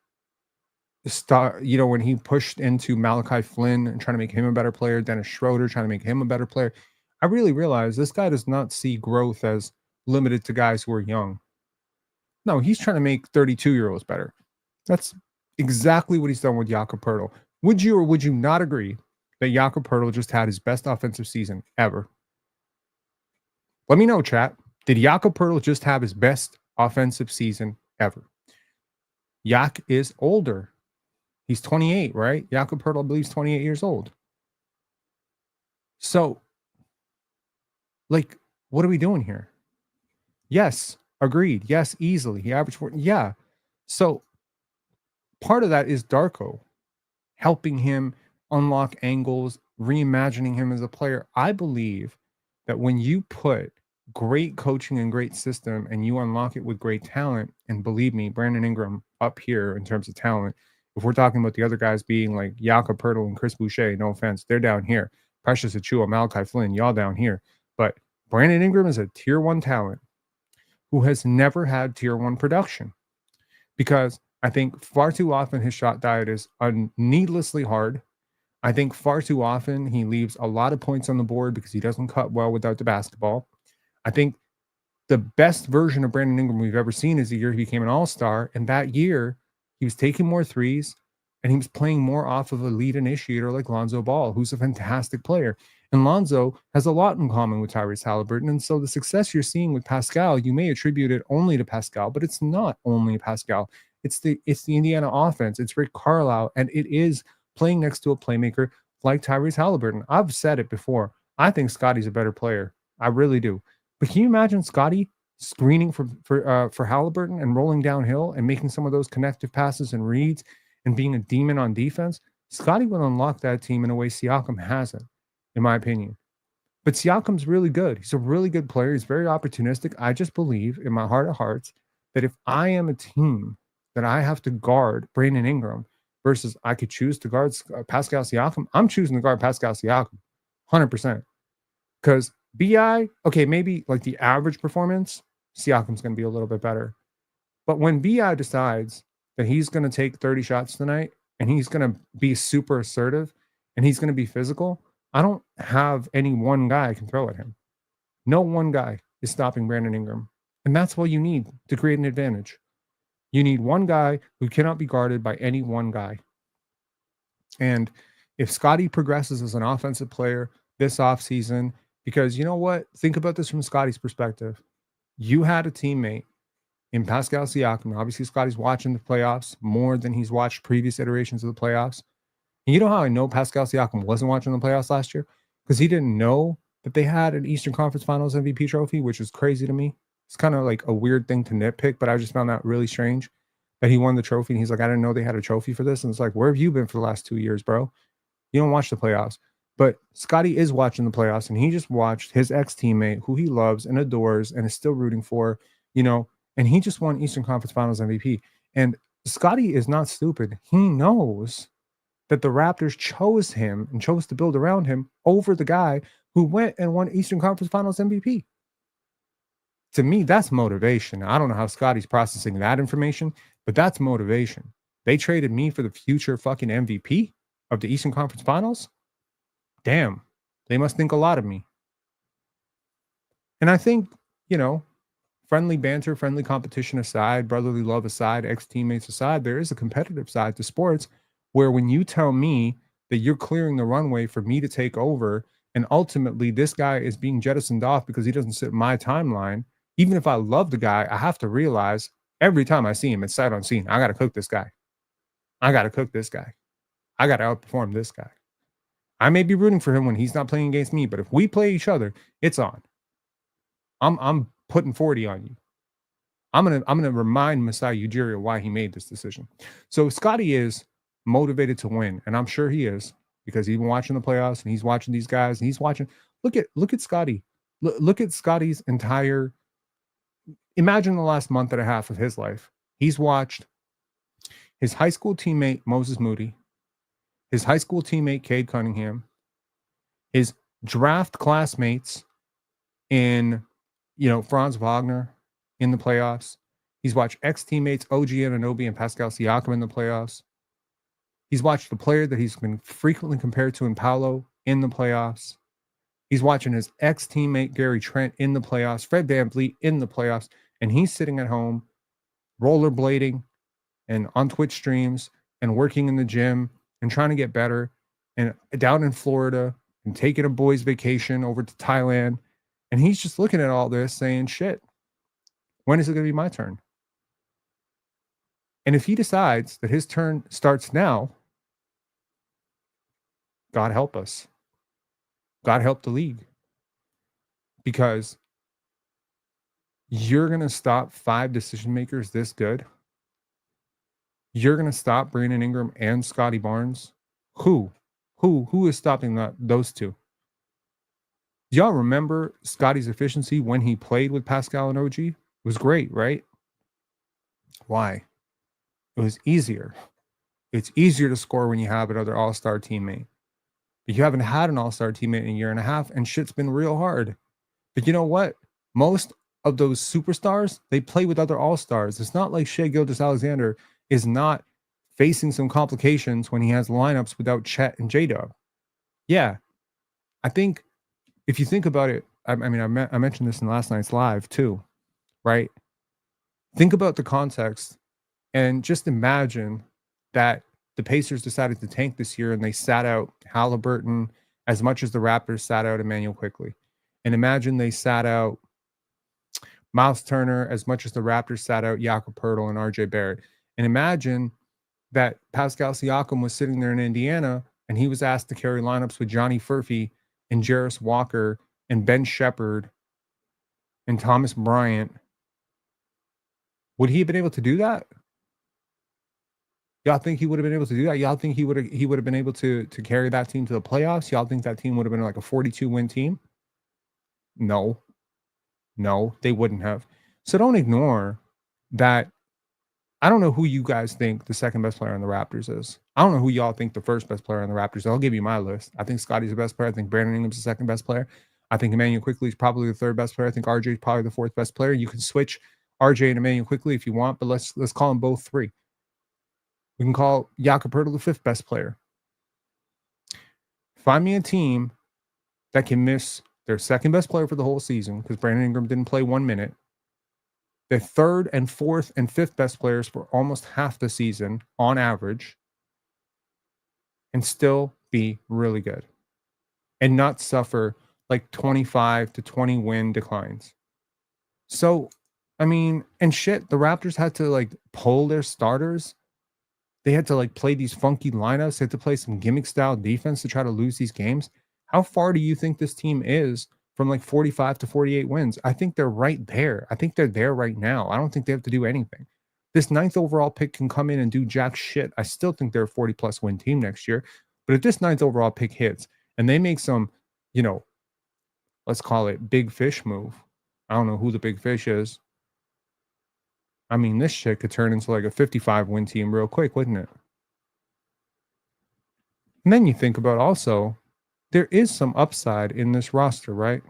A: he pushed into Malachi Flynn and trying to make him a better player, Dennis Schroeder trying to make him a better player, I really realized this guy does not see growth as limited to guys who are young. No, he's trying to make 32-year-olds better. That's exactly what he's done with Jakob Poeltl. Would you or would you not agree that Jakob Poeltl just had his best offensive season ever? Let me know, chat. Did Jakob Poeltl just have his best offensive season ever? Yak is older. He's 28, right? Jakob Poeltl, I believe, is 28 years old. So, what are we doing here? Yes, agreed. Yes, easily. He averaged 4. Yeah. So, part of that is Darko helping him unlock angles, reimagining him as a player. I believe that when you put great coaching and great system, and you unlock it with great talent. And believe me, Brandon Ingram up here in terms of talent. If we're talking about the other guys being like Jakob Poeltl and Chris Boucher, no offense, they're down here. Precious Achiuwa, Malachi Flynn, y'all down here. But Brandon Ingram is a tier 1 talent who has never had tier 1 production, because I think far too often his shot diet is needlessly hard. I think far too often he leaves a lot of points on the board because he doesn't cut well without the basketball. I think the best version of Brandon Ingram we've ever seen is the year he became an all-star. And that year, he was taking more threes and he was playing more off of a lead initiator like Lonzo Ball, who's a fantastic player. And Lonzo has a lot in common with Tyrese Halliburton. And so the success you're seeing with Pascal, you may attribute it only to Pascal, but it's not only Pascal. It's the Indiana offense. It's Rick Carlisle, and it is playing next to a playmaker like Tyrese Halliburton. I've said it before. I think Scottie's a better player. I really do. But can you imagine Scottie screening for Halliburton and rolling downhill and making some of those connective passes and reads and being a demon on defense? Scottie will unlock that team in a way Siakam hasn't, in my opinion. But Siakam's really good. He's a really good player. He's very opportunistic. I just believe in my heart of hearts that if I am a team that I have to guard Brandon Ingram versus I could choose to guard Pascal Siakam, I'm choosing to guard Pascal Siakam 100%. Because BI, okay, maybe like the average performance, Siakam's going to be a little bit better. But when BI decides that he's going to take 30 shots tonight and he's going to be super assertive and he's going to be physical, I don't have any one guy I can throw at him. No one guy is stopping Brandon Ingram. And that's what you need to create an advantage. You need one guy who cannot be guarded by any one guy. And if Scottie progresses as an offensive player this offseason, because you know what? Think about this from Scottie's perspective. You had a teammate in Pascal Siakam. Obviously, Scottie's watching the playoffs more than he's watched previous iterations of the playoffs. And you know how I know Pascal Siakam wasn't watching the playoffs last year? Because he didn't know that they had an Eastern Conference Finals MVP trophy, which is crazy to me. It's kind of like a weird thing to nitpick, but I just found that really strange that he won the trophy. And he's like, I didn't know they had a trophy for this. And it's like, where have you been for the last 2 years, bro? You don't watch the playoffs. But Scottie is watching the playoffs, and he just watched his ex-teammate, who he loves and adores and is still rooting for, and he just won Eastern Conference Finals MVP. And Scottie is not stupid. He knows that the Raptors chose him and chose to build around him over the guy who went and won Eastern Conference Finals MVP. To me, that's motivation. I don't know how Scottie's processing that information, but that's motivation. They traded me for the future fucking MVP of the Eastern Conference Finals? Damn, they must think a lot of me. And I think, friendly banter, friendly competition aside, brotherly love aside, ex-teammates aside, there is a competitive side to sports where when you tell me that you're clearing the runway for me to take over, and ultimately this guy is being jettisoned off because he doesn't sit in my timeline, even if I love the guy, I have to realize every time I see him, it's sight unseen. I got to cook this guy. I got to cook this guy. I got to outperform this guy. I may be rooting for him when he's not playing against me, but if we play each other, it's on. I'm putting 40 on you. I'm gonna remind Masai Ujiri why he made this decision. So Scottie is motivated to win, and I'm sure he is, because he's been watching the playoffs and he's watching these guys and he's watching. Look at Scottie. Look at Scottie's entire. Imagine the last month and a half of his life. He's watched his high school teammate Moses Moody, his high school teammate Cade Cunningham, his draft classmates in, Franz Wagner in the playoffs. He's watched ex-teammates OG Anunoby and Pascal Siakam in the playoffs. He's watched the player that he's been frequently compared to in Paolo in the playoffs. He's watching his ex-teammate Gary Trent in the playoffs, Fred VanVleet in the playoffs, and he's sitting at home rollerblading and on Twitch streams and working in the gym and trying to get better and down in Florida and taking a boys' vacation over to Thailand. And he's just looking at all this saying, shit, when is it going to be my turn? And if he decides that his turn starts now, God help us. God help the league. Because you're going to stop 5 decision makers this good. You're going to stop Brandon Ingram and Scottie Barnes. Who is stopping those two? Do y'all remember Scottie's efficiency when he played with Pascal and OG? It was great, right? Why? It was easier. It's easier to score when you have another all-star teammate. But you haven't had an all-star teammate in a year and a half, and shit's been real hard. But you know what? Most of those superstars, they play with other all-stars. It's not like Shai Gilgeous-Alexander is not facing some complications when he has lineups without Chet and J-Dub. Yeah, I think if you think about it, I mentioned this in last night's live too, right? Think about the context and just imagine that the Pacers decided to tank this year and they sat out Halliburton as much as the Raptors sat out Immanuel Quickley. And imagine they sat out Miles Turner as much as the Raptors sat out Jakob Poeltl and RJ Barrett. And imagine that Pascal Siakam was sitting there in Indiana and he was asked to carry lineups with Johnny Furphy and Jarris Walker and Ben Shepherd and Thomas Bryant. Would he have been able to do that? Y'all think he would have been able to do that? Y'all think he would have been able to carry that team to the playoffs? Y'all think that team would have been like a 42-win team? No, they wouldn't have. So don't ignore that. I don't know who you guys think the second best player on the Raptors is. I don't know who y'all think the first best player on the Raptors is. I'll give you my list. I think Scottie's the best player. I think Brandon Ingram's the second best player. I think Immanuel Quickley is probably the third best player. I think RJ is probably the fourth best player. You can switch RJ and Immanuel Quickley if you want, but let's call them both three. We can call Jakob Poeltl the fifth best player. Find me a team that can miss their second best player for the whole season because Brandon Ingram didn't play 1 minute. Their third and fourth and fifth best players for almost half the season on average and still be really good and not suffer like 25 to 20 win declines. So, I mean, and shit, the Raptors had to like pull their starters. They had to like play these funky lineups. They had to play some gimmick style defense to try to lose these games. How far do you think this team is from like 45 to 48 wins? I think they're right there. I think they're there right now. I don't think they have to do anything. This 9th overall pick can come in and do jack shit. I still think they're a 40-plus win team next year. But if this 9th overall pick hits and they make some, let's call it big fish move. I don't know who the big fish is. I mean, this shit could turn into like a 55-win team real quick, wouldn't it? And then you think about also, there is some upside in this roster, right?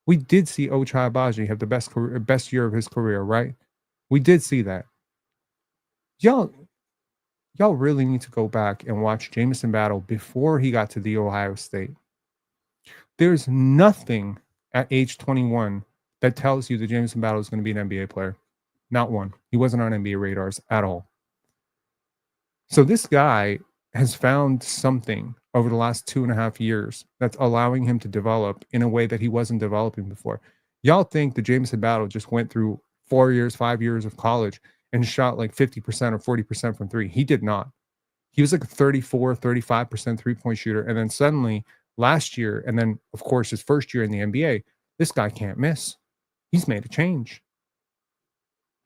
A: We did see Ochai Agbaji have the best year of his career, right? We did see that. Y'all really need to go back and watch Jamison Battle before he got to the Ohio State. There's nothing at age 21 that tells you that Jamison Battle is going to be an NBA player. Not one. He wasn't on NBA radars at all. So this guy has found something over the last 2.5 years that's allowing him to develop in a way that he wasn't developing before. Y'all think that Jamison Battle just went through 4 years, 5 years of college and shot like 50% or 40% from three. He did not. He was like a 34, 35% three-point shooter. And then suddenly last year, and then of course his first year in the NBA, this guy can't miss. He's made a change.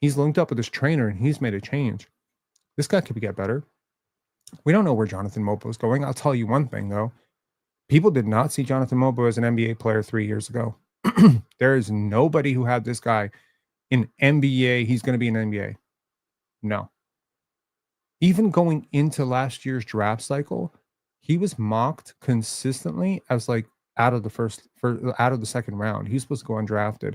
A: He's linked up with his trainer and he's made a change. This guy could get better. We don't know where Jonathan Mopo is going. I'll tell you one thing, though. People did not see Jonathan Mopo as an NBA player 3 years ago. There is nobody who had this guy in NBA. He's going to be an NBA. No. Even going into last year's draft cycle, he was mocked consistently as like out of the second round. He was supposed to go undrafted.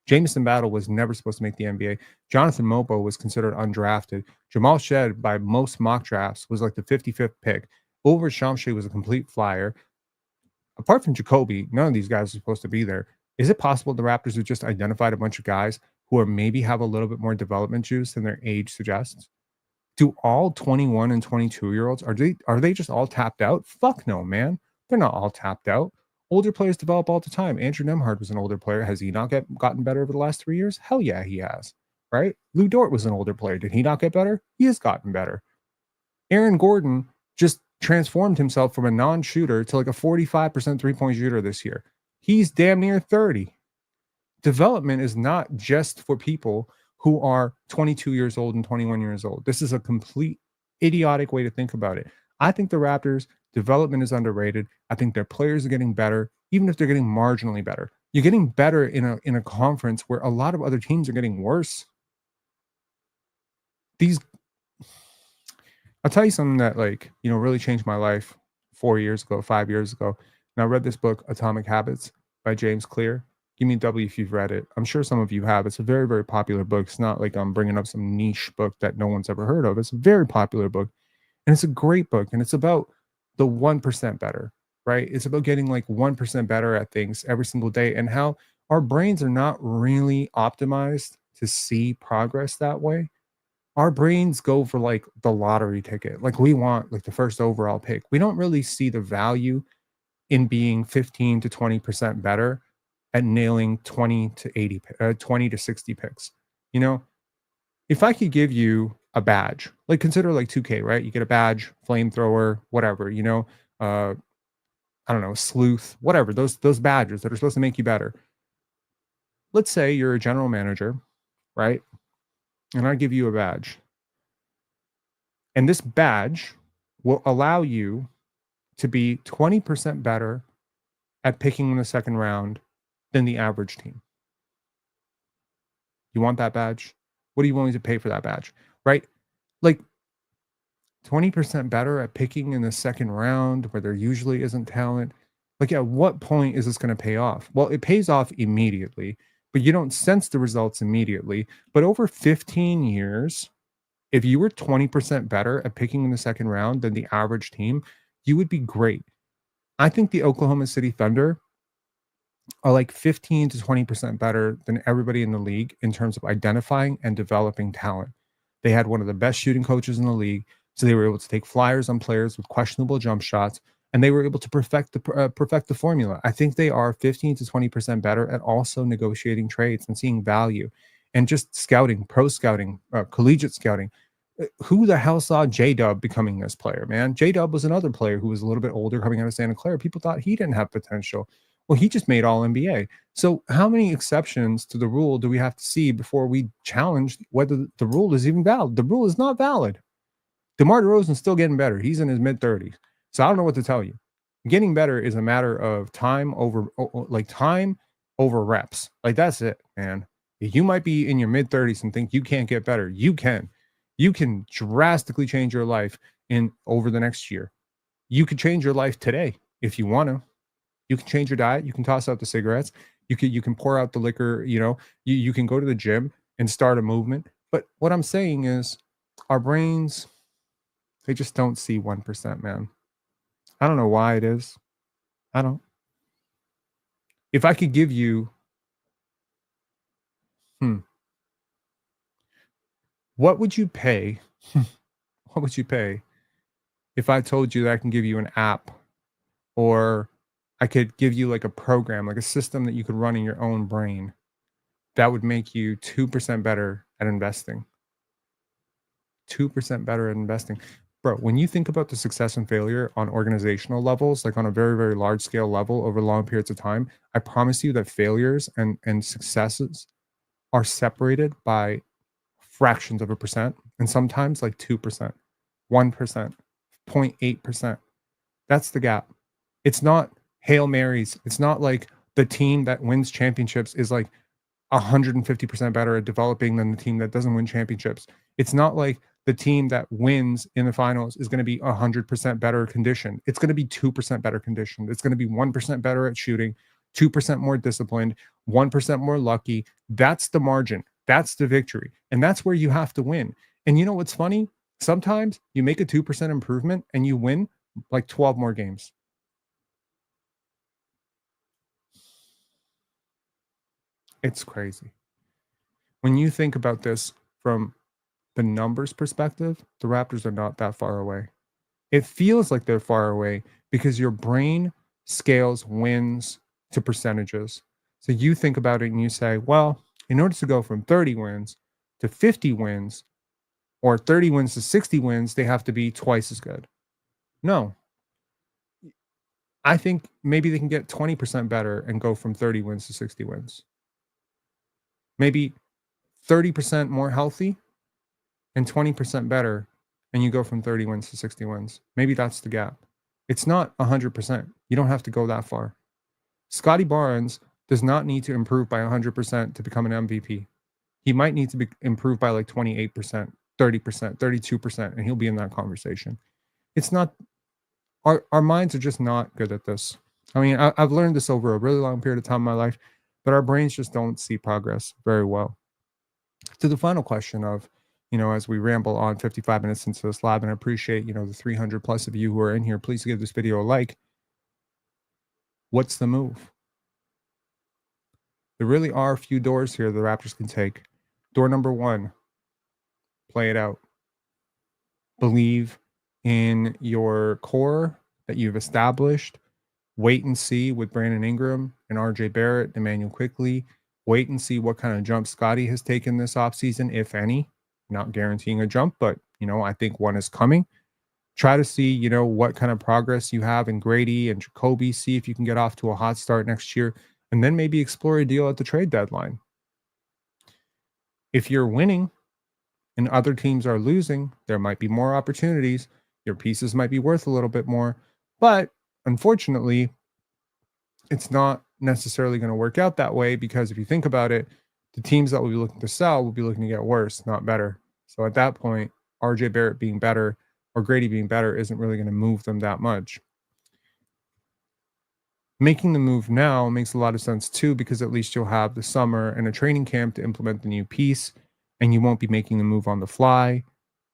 A: Jamison Battle was never supposed to make the NBA. Jonathan Mopo was considered undrafted. Jamal Shed, by most mock drafts, was like the 55th pick. Ulrich Shamshay was a complete flyer. Apart from Jacoby, none of these guys are supposed to be there. Is it possible the Raptors have just identified a bunch of guys who are maybe have a little bit more development juice than their age suggests? Do all 21 and 22-year-olds, are they just all tapped out? Fuck no, man. They're not all tapped out. Older players develop all the time. Andrew Nembhard was an older player. Has he not gotten better over the last 3 years? Hell yeah, he has. Right? Lou Dort was an older player. Did he not get better? He has gotten better. Aaron Gordon just transformed himself from a non-shooter to like a 45% three-point shooter this year. He's damn near 30. Development is not just for people who are 22 years old and 21 years old. This is a complete idiotic way to think about it. I think the Raptors' development is underrated. I think their players are getting better. even if they're getting marginally better. You're getting better in a conference where a lot of other teams are getting worse. I'll tell you something that really changed my life 4 years ago, 5 years ago. And I read this book, Atomic Habits by James Clear. Give me a W if you've read it. I'm sure some of you have. It's a very, very popular book. It's not like I'm bringing up some niche book that no one's ever heard of. It's a very popular book. And it's a great book. And it's about the 1% better, right? It's about getting 1% better at things every single day, and how our brains are not really optimized to see progress that way. Our brains go for the lottery ticket. We want the first overall pick. We don't really see the value in being 15 to 20% better at nailing 20 to 60 picks. If I could give you a badge, consider 2K, right? You get a badge, flamethrower, whatever, I don't know, sleuth, whatever, those badges that are supposed to make you better. Let's say you're a general manager, right? And I give you a badge. And this badge will allow you to be 20% better at picking in the second round than the average team. You want that badge? What are you willing to pay for that badge? Right? 20% better at picking in the second round where there usually isn't talent. At what point is this going to pay off? Well, it pays off immediately, but you don't sense the results immediately. But over 15 years, if you were 20% better at picking in the second round than the average team, you would be great. I think the Oklahoma City Thunder are 15 to 20% better than everybody in the league in terms of identifying and developing talent. They had one of the best shooting coaches in the league, so they were able to take flyers on players with questionable jump shots, and they were able to perfect the formula. I think they are 15 to 20% better at also negotiating trades and seeing value and just scouting, pro scouting, collegiate scouting. Who the hell saw J-Dub becoming this player, man? J-Dub was another player who was a little bit older coming out of Santa Clara. People thought he didn't have potential. Well, he just made All-NBA. So how many exceptions to the rule do we have to see before we challenge whether the rule is even valid? The rule is not valid. DeMar DeRozan's still getting better. He's in his mid-30s. So I don't know what to tell you. Getting better is a matter of time over reps. That's it, man. You might be in your mid-30s and think you can't get better. You can. You can drastically change your life over the next year. You could change your life today if you want to. You can change your diet. You can toss out the cigarettes. You can pour out the liquor. You can go to the gym and start a movement. But what I'm saying is, our brains, they just don't see 1%, man. I don't know why it is. I don't. If I could give you, what would you pay? What would you pay if I told you that I can give you an app, or I could give you a program, a system that you could run in your own brain that would make you 2% better at investing? 2% better at investing. Bro, when you think about the success and failure on organizational levels, on a very, very large scale level over long periods of time, I promise you that failures and successes are separated by fractions of a percent, and sometimes 2%, 1%, 0.8%. That's the gap. It's not Hail Marys. It's not the team that wins championships is 150% better at developing than the team that doesn't win championships. It's not the team that wins in the finals is going to be 100% better conditioned. It's going to be 2% better conditioned. It's going to be 1% better at shooting, 2% more disciplined, 1% more lucky. That's the margin. That's the victory. And that's where you have to win. And you know what's funny? Sometimes you make a 2% improvement and you win 12 more games. It's crazy. When you think about this from the numbers perspective, the Raptors are not that far away. It feels like they're far away because your brain scales wins to percentages. So you think about it and you say, well, in order to go from 30 wins to 50 wins, or 30 wins to 60 wins, they have to be twice as good. No. I think maybe they can get 20% better and go from 30 wins to 60 wins. Maybe 30% more healthy and 20% better, and you go from 30 wins to 60 wins. Maybe that's the gap. It's not 100%. You don't have to go that far. Scottie Barnes does not need to improve by 100% to become an MVP. He might need to be improved by like 28%, 30%, 32%, and he'll be in that conversation. It's not, our minds are just not good at this. I mean, I've learned this over a really long period of time in my life, but our brains just don't see progress very well. To the final question of, as we ramble on 55 minutes into this live, and I appreciate, the 300 plus of you who are in here, please give this video a like. What's the move? There really are a few doors here the Raptors can take. Door number one, play it out. Believe in your core that you've established. Wait and see with Brandon Ingram and RJ Barrett, Immanuel Quickley. Wait and see what kind of jump Scottie has taken this offseason, if any. Not guaranteeing a jump, but, I think one is coming. Try to see, what kind of progress you have in Grady and Jacoby. See if you can get off to a hot start next year. And then maybe explore a deal at the trade deadline. If you're winning and other teams are losing, there might be more opportunities. Your pieces might be worth a little bit more. But unfortunately, it's not necessarily going to work out that way, because if you think about it, the teams that will be looking to sell will be looking to get worse, not better. So at that point, RJ Barrett being better or Grady being better isn't really going to move them that much. Making the move now makes a lot of sense too, because at least you'll have the summer and a training camp to implement the new piece, and you won't be making the move on the fly,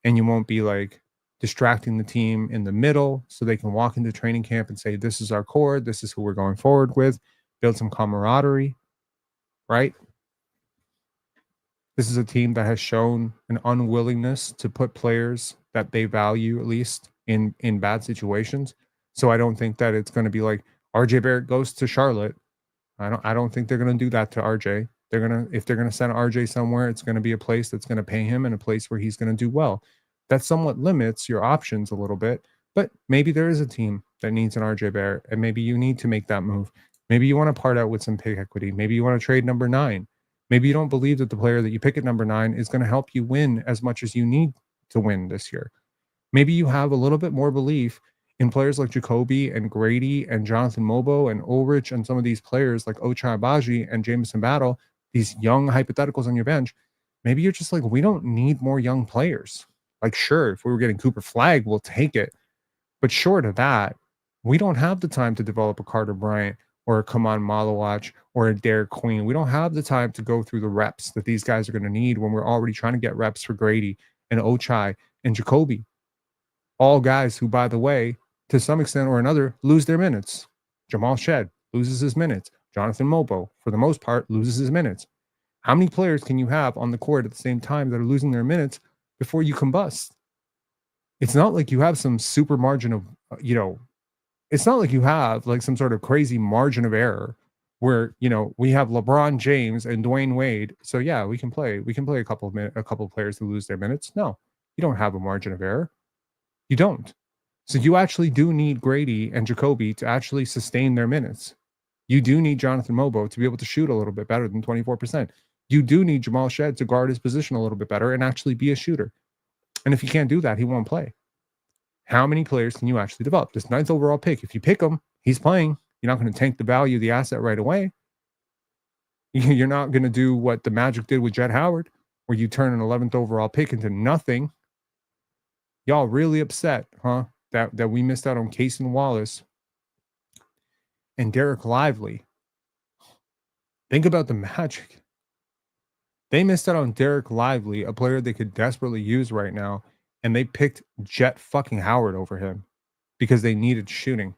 A: and you won't be like distracting the team in the middle, so they can walk into training camp and say, this is our core, this is who we're going forward with, build some camaraderie, right? This is a team that has shown an unwillingness to put players that they value, at least in bad situations. So I don't think that it's going to be like RJ Barrett goes to Charlotte. I don't think they're going to do that to RJ. If they're going to send RJ somewhere, it's going to be a place that's going to pay him and a place where he's going to do well. That somewhat limits your options a little bit, but maybe there is a team that needs an RJ Barrett, and maybe you need to make that move. Maybe you want to part out with some pick equity. Maybe you want to trade number 9. Maybe you don't believe that the player that you pick at number 9 is going to help you win as much as you need to win this year. Maybe you have a little bit more belief in players like Jacoby and Grady and Jonathan Mobo and Ulrich and some of these players like Ochai Agbaji and Jameson Battle, these young hypotheticals on your bench. Maybe you're just like, we don't need more young players. Like, sure, if we were getting Cooper Flagg, we'll take it. But short of that, we don't have the time to develop a Carter Bryant or a Kaman Malawach or a Derek Queen. We don't have the time to go through the reps that these guys are going to need when we're already trying to get reps for Grady and Ochai and Jacoby. All guys who, by the way, to some extent or another, lose their minutes. Jamal Shed loses his minutes. Jonathan Mobo, for the most part, loses his minutes. How many players can you have on the court at the same time that are losing their minutes before you combust? It's not like you have some super margin of, it's not like you have like some sort of crazy margin of error where, we have LeBron James and Dwayne Wade. So yeah, we can play a couple of players who lose their minutes. No, you don't have a margin of error. You don't. So you actually do need Grady and Jacoby to actually sustain their minutes. You do need Jonathan Mobo to be able to shoot a little bit better than 24%. You do need Jamal Shed to guard his position a little bit better and actually be a shooter. And if he can't do that, he won't play. How many players can you actually develop? This 9th overall pick, if you pick him, he's playing. You're not going to tank the value of the asset right away. You're not going to do what the Magic did with Jett Howard, where you turn an 11th overall pick into nothing. Y'all really upset, huh? That we missed out on Cason Wallace and Derek Lively. Think about the Magic. They missed out on Derek Lively, a player they could desperately use right now, and they picked Jett fucking Howard over him because they needed shooting.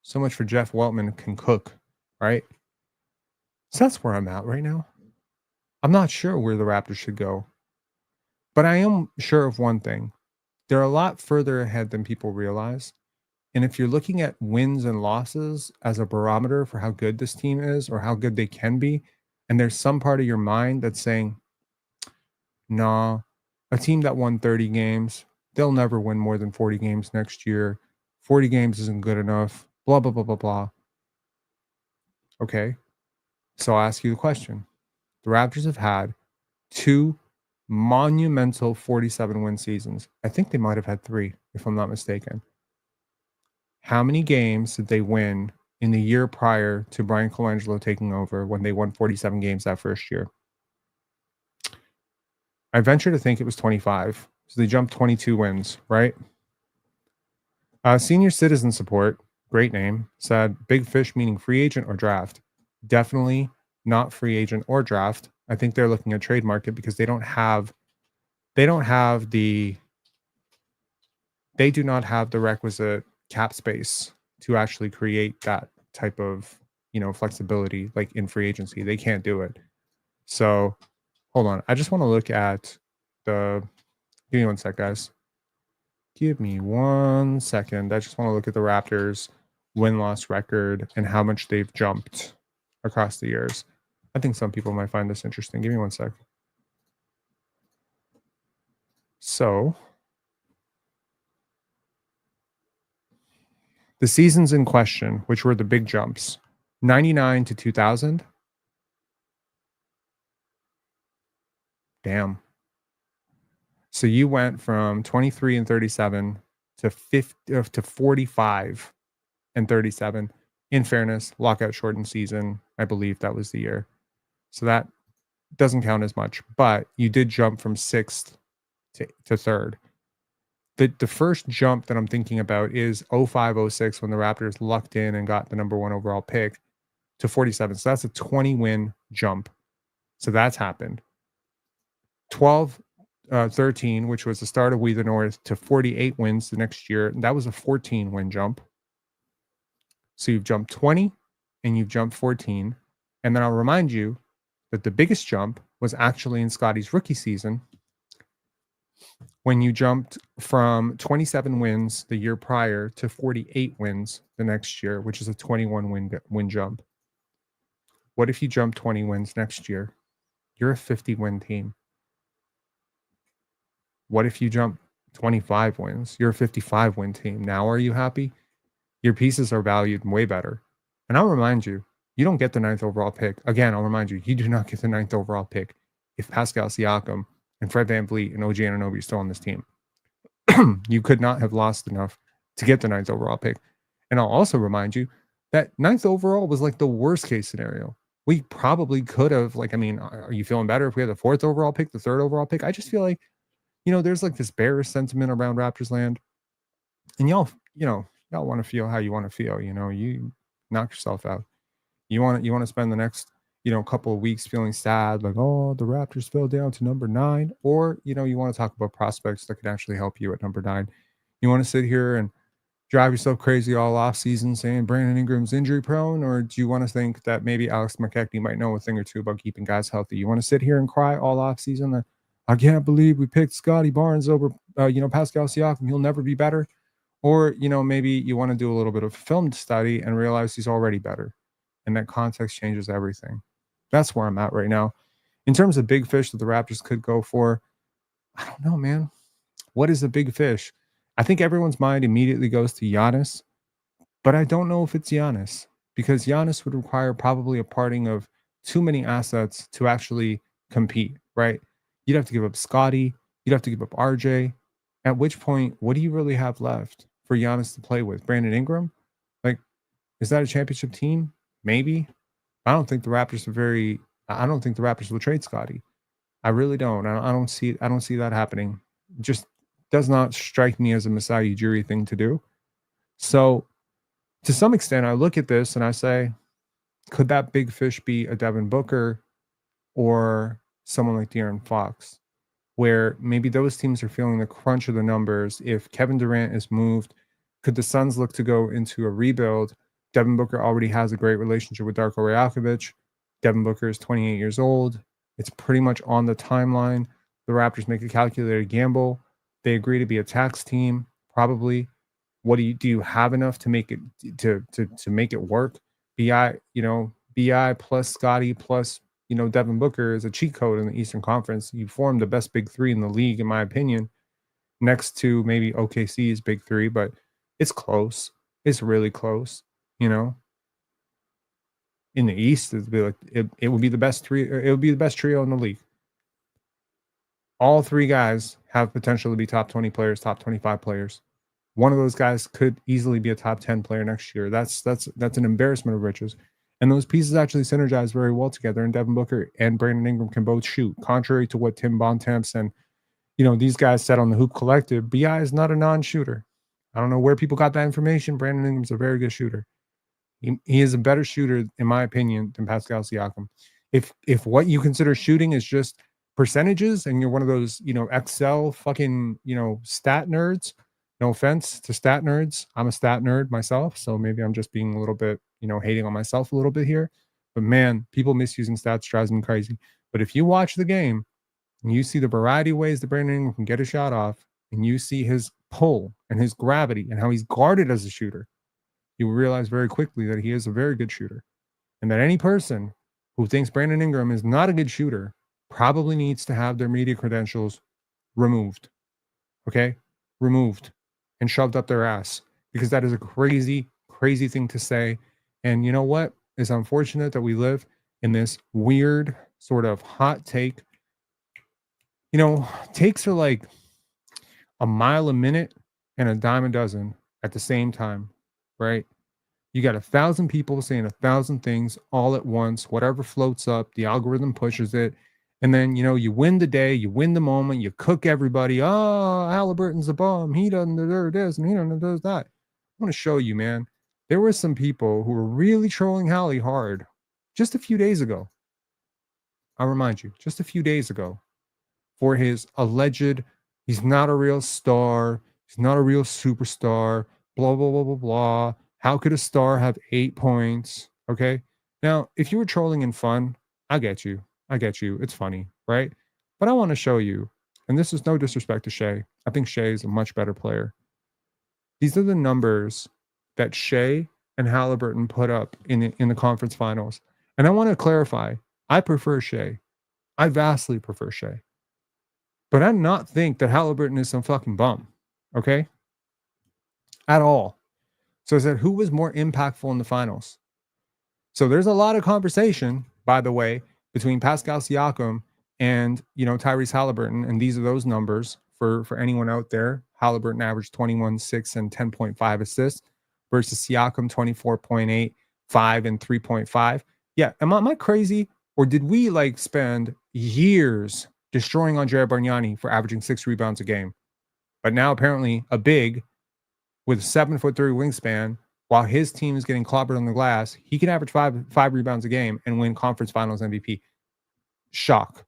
A: So much for Jeff Weltman can cook, right? So that's where I'm at right now. I'm not sure where the Raptors should go, but I am sure of one thing. They're a lot further ahead than people realize. And if you're looking at wins and losses as a barometer for how good this team is or how good they can be, and there's some part of your mind that's saying, nah, a team that won 30 games, they'll never win more than 40 games next year. 40 games isn't good enough, blah, blah, blah, blah, blah. Okay, so I'll ask you the question. The Raptors have had 2 monumental 47-win seasons. I think they might have had 3, if I'm not mistaken. How many games did they win in the year prior to Brian Colangelo taking over when they won 47 games that first year. I venture to think it was 25. So they jumped 22 wins, right? Senior Citizen Support, great name, said big fish meaning free agent or draft. Definitely not free agent or draft. I think they're looking at trade market because they do not have the requisite cap space to actually create that type of, flexibility like in free agency. They can't do it. So hold on. I just want to look at give me one sec, guys. Give me 1 second. I just want to look at the Raptors win-loss record and how much they've jumped across the years. I think some people might find this interesting. Give me 1 sec. So the seasons in question, which were the big jumps, 99 to 2000. Damn. So you went from 23 and 37 to 45 and 37. In fairness, lockout shortened season. I believe that was the year. So that doesn't count as much, but you did jump from 6th to 3rd. The first jump that I'm thinking about is 05-06 when the Raptors lucked in and got the number 1 overall pick to 47. So that's a 20-win jump. So that's happened. 12-13, which was the start of We the North, to 48 wins the next year. That was a 14-win jump. So you've jumped 20 and you've jumped 14. And then I'll remind you that the biggest jump was actually in Scottie's rookie season when you jumped from 27 wins the year prior to 48 wins the next year, which is a 21 win jump. What if you jump 20 wins next year? You're a 50-win team. What if you jump 25 wins? You're a 55-win team. Now are you happy? Your pieces are valued way better. And I'll remind you, you don't get the 9th overall pick. Again, I'll remind you, you do not get the 9th overall pick if Pascal Siakam and Fred VanVleet and OG Anunoby are still on this team. You could not have lost enough to get the 9th overall pick. And I'll also remind you that 9th overall was like the worst case scenario. We probably could have, are you feeling better if we had the 4th overall pick, the 3rd overall pick? I just feel like, there's like this bearish sentiment around Raptors land. And y'all want to feel how you want to feel. You knock yourself out. You want to spend the next, couple of weeks feeling sad, like, oh, the Raptors fell down to number 9. Or, you want to talk about prospects that can actually help you at number 9. You want to sit here and drive yourself crazy all off season saying Brandon Ingram's injury prone? Or do you want to think that maybe Alex McKechnie might know a thing or two about keeping guys healthy? You want to sit here and cry all off season that I can't believe we picked Scottie Barnes over, Pascal Siakam. He'll never be better. Or, maybe you want to do a little bit of film study and realize he's already better. And that context changes everything. That's where I'm at right now. In terms of big fish that the Raptors could go for, I don't know, man. What is a big fish? I think everyone's mind immediately goes to Giannis, but I don't know if it's Giannis because Giannis would require probably a parting of too many assets to actually compete, right? You'd have to give up Scottie. You'd have to give up RJ. At which point, what do you really have left for Giannis to play with? Brandon Ingram? Like, is that a championship team? Maybe. I don't think the Raptors will trade Scottie. I really don't. I don't see that happening. It just does not strike me as a Masai Ujiri thing to do. So to some extent, I look at this and I say, could that big fish be a Devin Booker or someone like De'Aaron Fox, where maybe those teams are feeling the crunch of the numbers? If Kevin Durant is moved, could the Suns look to go into a rebuild? Devin Booker already has a great relationship with Darko Rajakovic. Devin Booker is 28 years old. It's pretty much on the timeline. The Raptors make a calculated gamble. They agree to be a tax team, probably. What do you have enough to make it to make it work? BI plus Scottie plus Devin Booker is a cheat code in the Eastern Conference. You form the best big three in the league, in my opinion, next to maybe OKC's big three, but it's close. It's really close. In the East, it would be the best three. It would be the best trio in the league. All three guys have potential to be top 20 players, top 25 players. one of those guys could easily be a top 10 player next year. That's an embarrassment of riches. And those pieces actually synergize very well together. And Devin Booker and Brandon Ingram can both shoot, contrary to what Tim Bontemps and these guys said on the Hoop Collective. BI is not a non-shooter. I don't know where people got that information. Brandon Ingram's a very good shooter. He is a better shooter, in my opinion, than Pascal Siakam. If what you consider shooting is just percentages, and you're one of those, Excel fucking, stat nerds. No offense to stat nerds. I'm a stat nerd myself, so maybe I'm just being a little bit, hating on myself a little bit here. But man, people misusing stats drives me crazy. But if you watch the game and you see the variety of ways that Brandon Ingram can get a shot off, and you see his pull and his gravity and how he's guarded as a shooter, you will realize very quickly that he is a very good shooter. And that any person who thinks Brandon Ingram is not a good shooter probably needs to have their media credentials removed. Okay? Removed and shoved up their ass, because that is a crazy, crazy thing to say. And you know what? It's unfortunate that we live in this weird sort of hot take. Takes are like a mile a minute and a dime a dozen at the same time, right? You got 1,000 people saying 1,000 things all at once, whatever floats up, the algorithm pushes it. And then, you win the day, you win the moment, you cook everybody. Oh, Halliburton's a bum. He doesn't deserve this and he doesn't deserve that. I want to show you, man. There were some people who were really trolling Hallie hard just a few days ago. I'll remind you, just a few days ago, for his alleged, he's not a real star, he's not a real superstar, blah, blah, blah, blah, blah. How could a star have 8 points? Okay. Now, if you were trolling in fun, I get you. It's funny, right? But I want to show you, and this is no disrespect to Shea. I think Shea is a much better player. These are the numbers that Shea and Halliburton put up in the conference finals. And I want to clarify, I prefer Shea. I vastly prefer Shea. But I do not think that Halliburton is some fucking bum. Okay? At all. So I said, who was more impactful in the finals? So there's a lot of conversation, by the way, between Pascal Siakam and, Tyrese Halliburton. And these are those numbers for anyone out there. Halliburton averaged 21, 6, and 10.5 assists versus Siakam 24.8, 5, and 3.5. Yeah, am I crazy? Or did we spend years destroying Andre Bargnani for averaging 6 rebounds a game? But now apparently a big with a 7'3" wingspan, while his team is getting clobbered on the glass, he can average five rebounds a game and win conference finals MVP. Shock.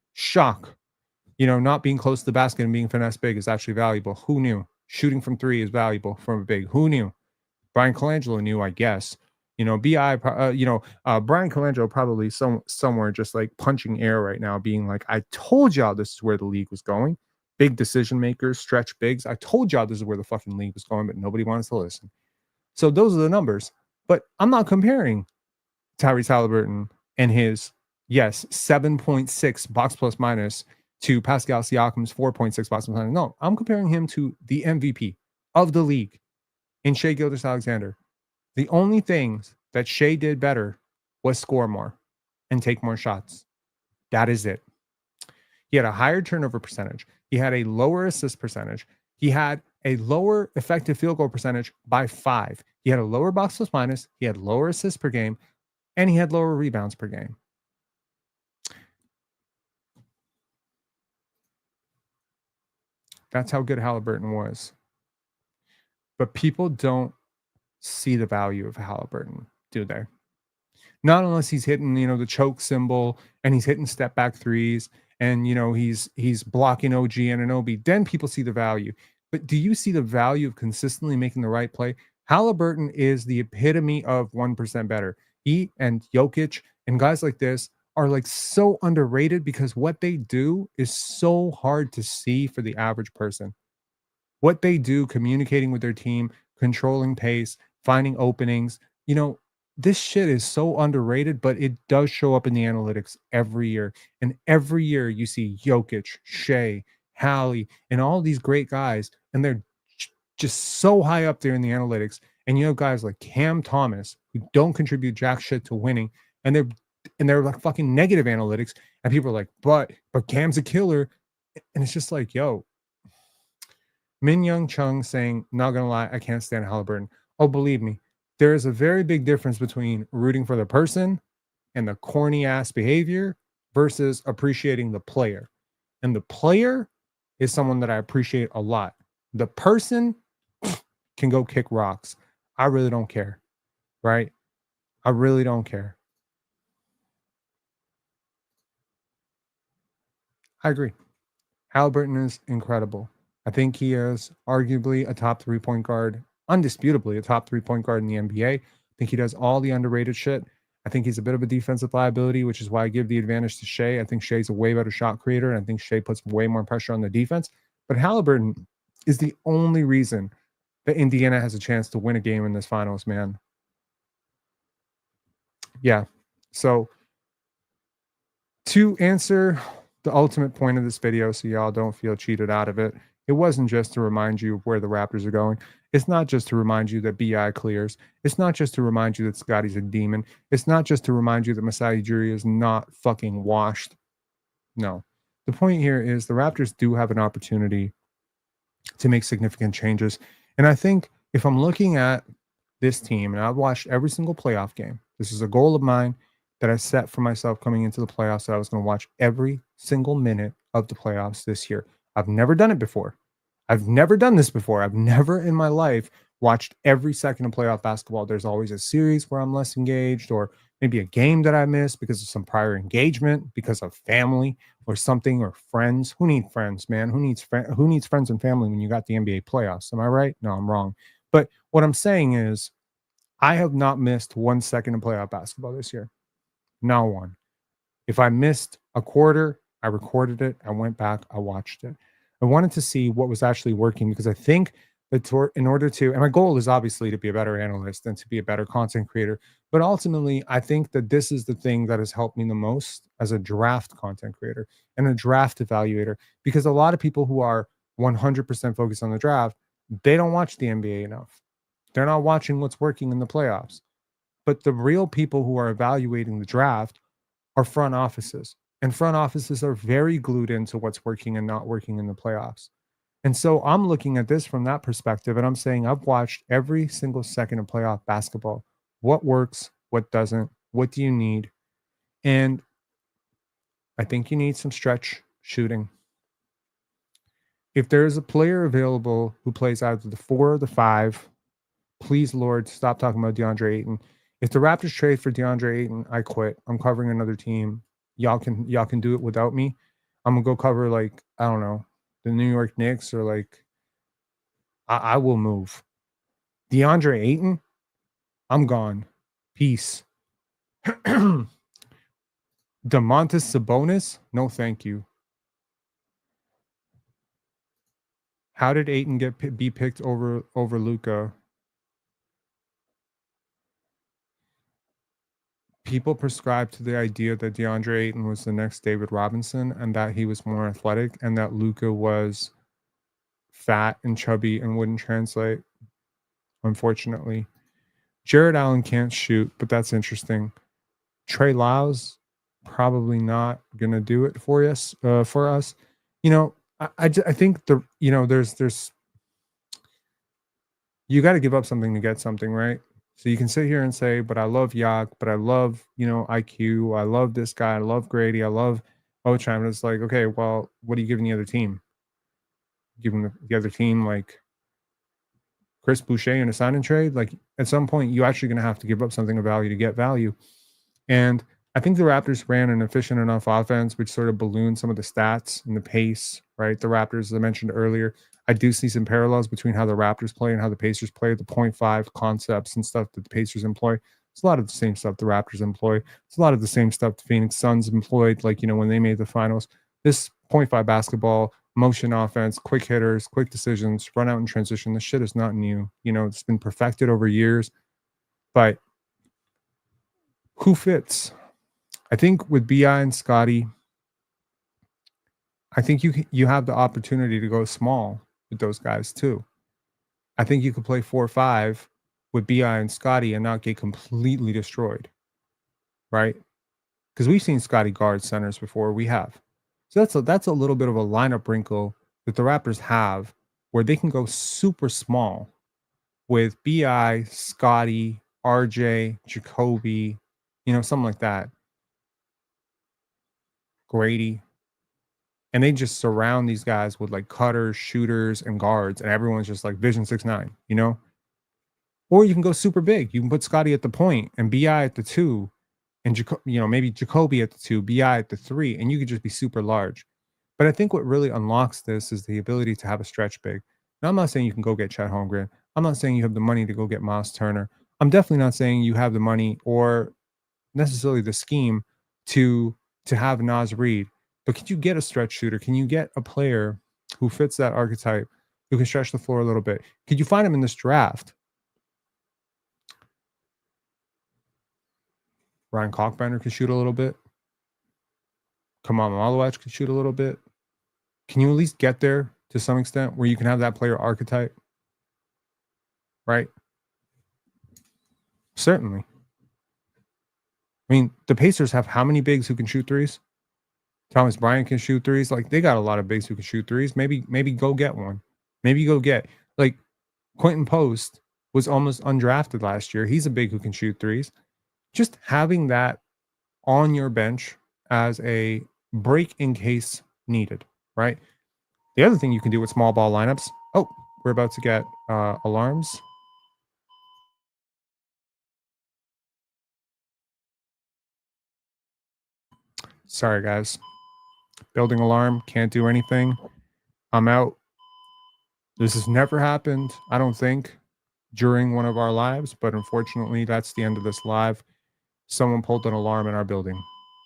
A: Not being close to the basket and being finesse big is actually valuable. Who knew? Shooting from 3 is valuable from a big. Who knew? Brian Colangelo knew, I guess. Brian Colangelo probably somewhere just punching air right now, being like, I told y'all this is where the league was going. Big decision makers, stretch bigs. I told y'all this is where the fucking league was going, but nobody wants to listen. So those are the numbers. But I'm not comparing Tyrese Halliburton and his, 7.6 box plus minus to Pascal Siakam's 4.6 box plus minus. No, I'm comparing him to the MVP of the league in Shai Gilgeous-Alexander. The only things that Shai did better was score more and take more shots. That is it. He had a higher turnover percentage. He had a lower assist percentage. He had a lower effective field goal percentage by 5. He had a lower box plus minus. He had lower assists per game. And he had lower rebounds per game. That's how good Halliburton was. But people don't see the value of Halliburton, do they? Not unless he's hitting, the choke symbol and he's hitting step back threes and, he's blocking OG and Anunoby. Then people see the value. But do you see the value of consistently making the right play? Halliburton is the epitome of 1% better. He and Jokic and guys like this are so underrated because what they do is so hard to see for the average person. What they do, communicating with their team, controlling pace, finding openings, this shit is so underrated, but it does show up in the analytics every year. And every year you see Jokic, Shea, Hallie, and all these great guys, and they're just so high up there in the analytics. And you have guys like Cam Thomas who don't contribute jack shit to winning, and they're fucking negative analytics. And people are like, but Cam's a killer. And it's just yo, Min Young Chung saying, not gonna lie, I can't stand Halliburton. Oh, believe me, there is a very big difference between rooting for the person and the corny ass behavior versus appreciating the player. And the player is someone that I appreciate a lot. The person can go kick rocks. I really don't care, right? I really don't care. I agree. Halliburton is incredible. I think he is arguably a top 3-point guard, undisputably a top 3-point guard in the NBA. I think he does all the underrated shit. I think he's a bit of a defensive liability, which is why I give the advantage to Shea. I think Shea's a way better shot creator, and I think Shea puts way more pressure on the defense. But Halliburton is the only reason that Indiana has a chance to win a game in this finals, man. Yeah. So to answer the ultimate point of this video, so y'all don't feel cheated out of it, it wasn't just to remind you of where the Raptors are going. It's not just to remind you that BI clears. It's not just to remind you that Scottie's a demon. It's not just to remind you that Masai Ujiri is not fucking washed. No. The point here is the Raptors do have an opportunity to make significant changes. And I think if I'm looking at this team, and I've watched every single playoff game, this is a goal of mine that I set for myself coming into the playoffs, that I was going to watch every single minute of the playoffs this year. I've never done it before. I've never done this before. I've never in my life watched every second of playoff basketball. There's always a series where I'm less engaged, or maybe a game that I missed because of some prior engagement, because of family or something, or friends. Who needs friends, man? Who needs friends and family when you got the NBA playoffs? Am I right? No, I'm wrong. But what I'm saying is I have not missed 1 second of playoff basketball this year. Not one. If I missed a quarter, I recorded it. I went back. I watched it. I wanted to see what was actually working, because I think that in order to, and my goal is obviously to be a better analyst and to be a better content creator, but ultimately, I think that this is the thing that has helped me the most as a draft content creator and a draft evaluator, because a lot of people who are 100% focused on the draft, they don't watch the NBA enough. They're not watching what's working in the playoffs. But the real people who are evaluating the draft are front offices. And front offices are very glued into what's working and not working in the playoffs. And so I'm looking at this from that perspective, and I'm saying I've watched every single second of playoff basketball. What works? What doesn't? What do you need? And I think you need some stretch shooting. If there is a player available who plays either the 4 or the 5, please, Lord, stop talking about DeAndre Ayton. If the Raptors trade for DeAndre Ayton, I quit. I'm covering another team. Y'all can do it without me. I'm gonna go cover, like, I don't know, the New York Knicks, or like I will move. DeAndre Ayton, I'm gone. Peace. Domantas Sabonis, no thank you. How did Ayton be picked over Luka? People prescribe to the idea that DeAndre Ayton was the next David Robinson, and that he was more athletic, and that Luka was fat and chubby and wouldn't translate, unfortunately. Jared Allen can't shoot, but that's interesting. Trey Lyles, probably not going to do it for us. You know, I think there's you got to give up something to get something, right? So you can sit here and say, but I love Yak, but I love, IQ. I love this guy. I love Grady. I love Ochai. And it's like, okay, well, what are you giving the other team? Giving the other team, like, Chris Boucher in a sign and trade? Like, at some point, you're actually going to have to give up something of value to get value. And I think the Raptors ran an efficient enough offense, which sort of ballooned some of the stats and the pace, right? The Raptors, as I mentioned earlier, I do see some parallels between how the Raptors play and how the Pacers play, the 0.5 concepts and stuff that the Pacers employ. It's a lot of the same stuff the Raptors employ. It's a lot of the same stuff the Phoenix Suns employed, like, when they made the finals. This 0.5 basketball, motion offense, quick hitters, quick decisions, run out and transition. This shit is not new. It's been perfected over years. But who fits? I think with BI and Scottie, I think you have the opportunity to go small with those guys too. I think you could play 4-5 with BI and Scottie and not get completely destroyed, right? Because we've seen Scottie guard centers before. We have. So that's a little bit of a lineup wrinkle that the Raptors have where they can go super small with BI, Scottie, RJ, Jacoby, something like that. Grady. And they just surround these guys with like cutters, shooters, and guards, and everyone's just like Vision 6'9", Or you can go super big. You can put Scottie at the point and BI at the 2, and maybe Jacoby at the 2, BI at the 3, and you could just be super large. But I think what really unlocks this is the ability to have a stretch big. Now, I'm not saying you can go get Chet Holmgren. I'm not saying you have the money to go get Miles Turner. I'm definitely not saying you have the money or necessarily the scheme to have Naz Reid. But can you get a stretch shooter? Can you get a player who fits that archetype, who can stretch the floor a little bit? Could you find him in this draft? Ryan Kalkbrenner can shoot a little bit. Kamal Malawach can shoot a little bit. Can you at least get there to some extent where you can have that player archetype? Right? Certainly. I mean, the Pacers have how many bigs who can shoot threes? Thomas Bryant can shoot threes. Like, they got a lot of bigs who can shoot threes. Maybe go get one. Maybe go get, like, Quentin Post was almost undrafted last year. He's a big who can shoot threes. Just having that on your bench as a break in case needed, right? The other thing you can do with small ball lineups. Oh, we're about to get alarms. Sorry, guys. Building alarm, can't do anything. I'm out. This has never happened, I don't think, during one of our lives, but unfortunately, that's the end of this live. Someone pulled an alarm in our building.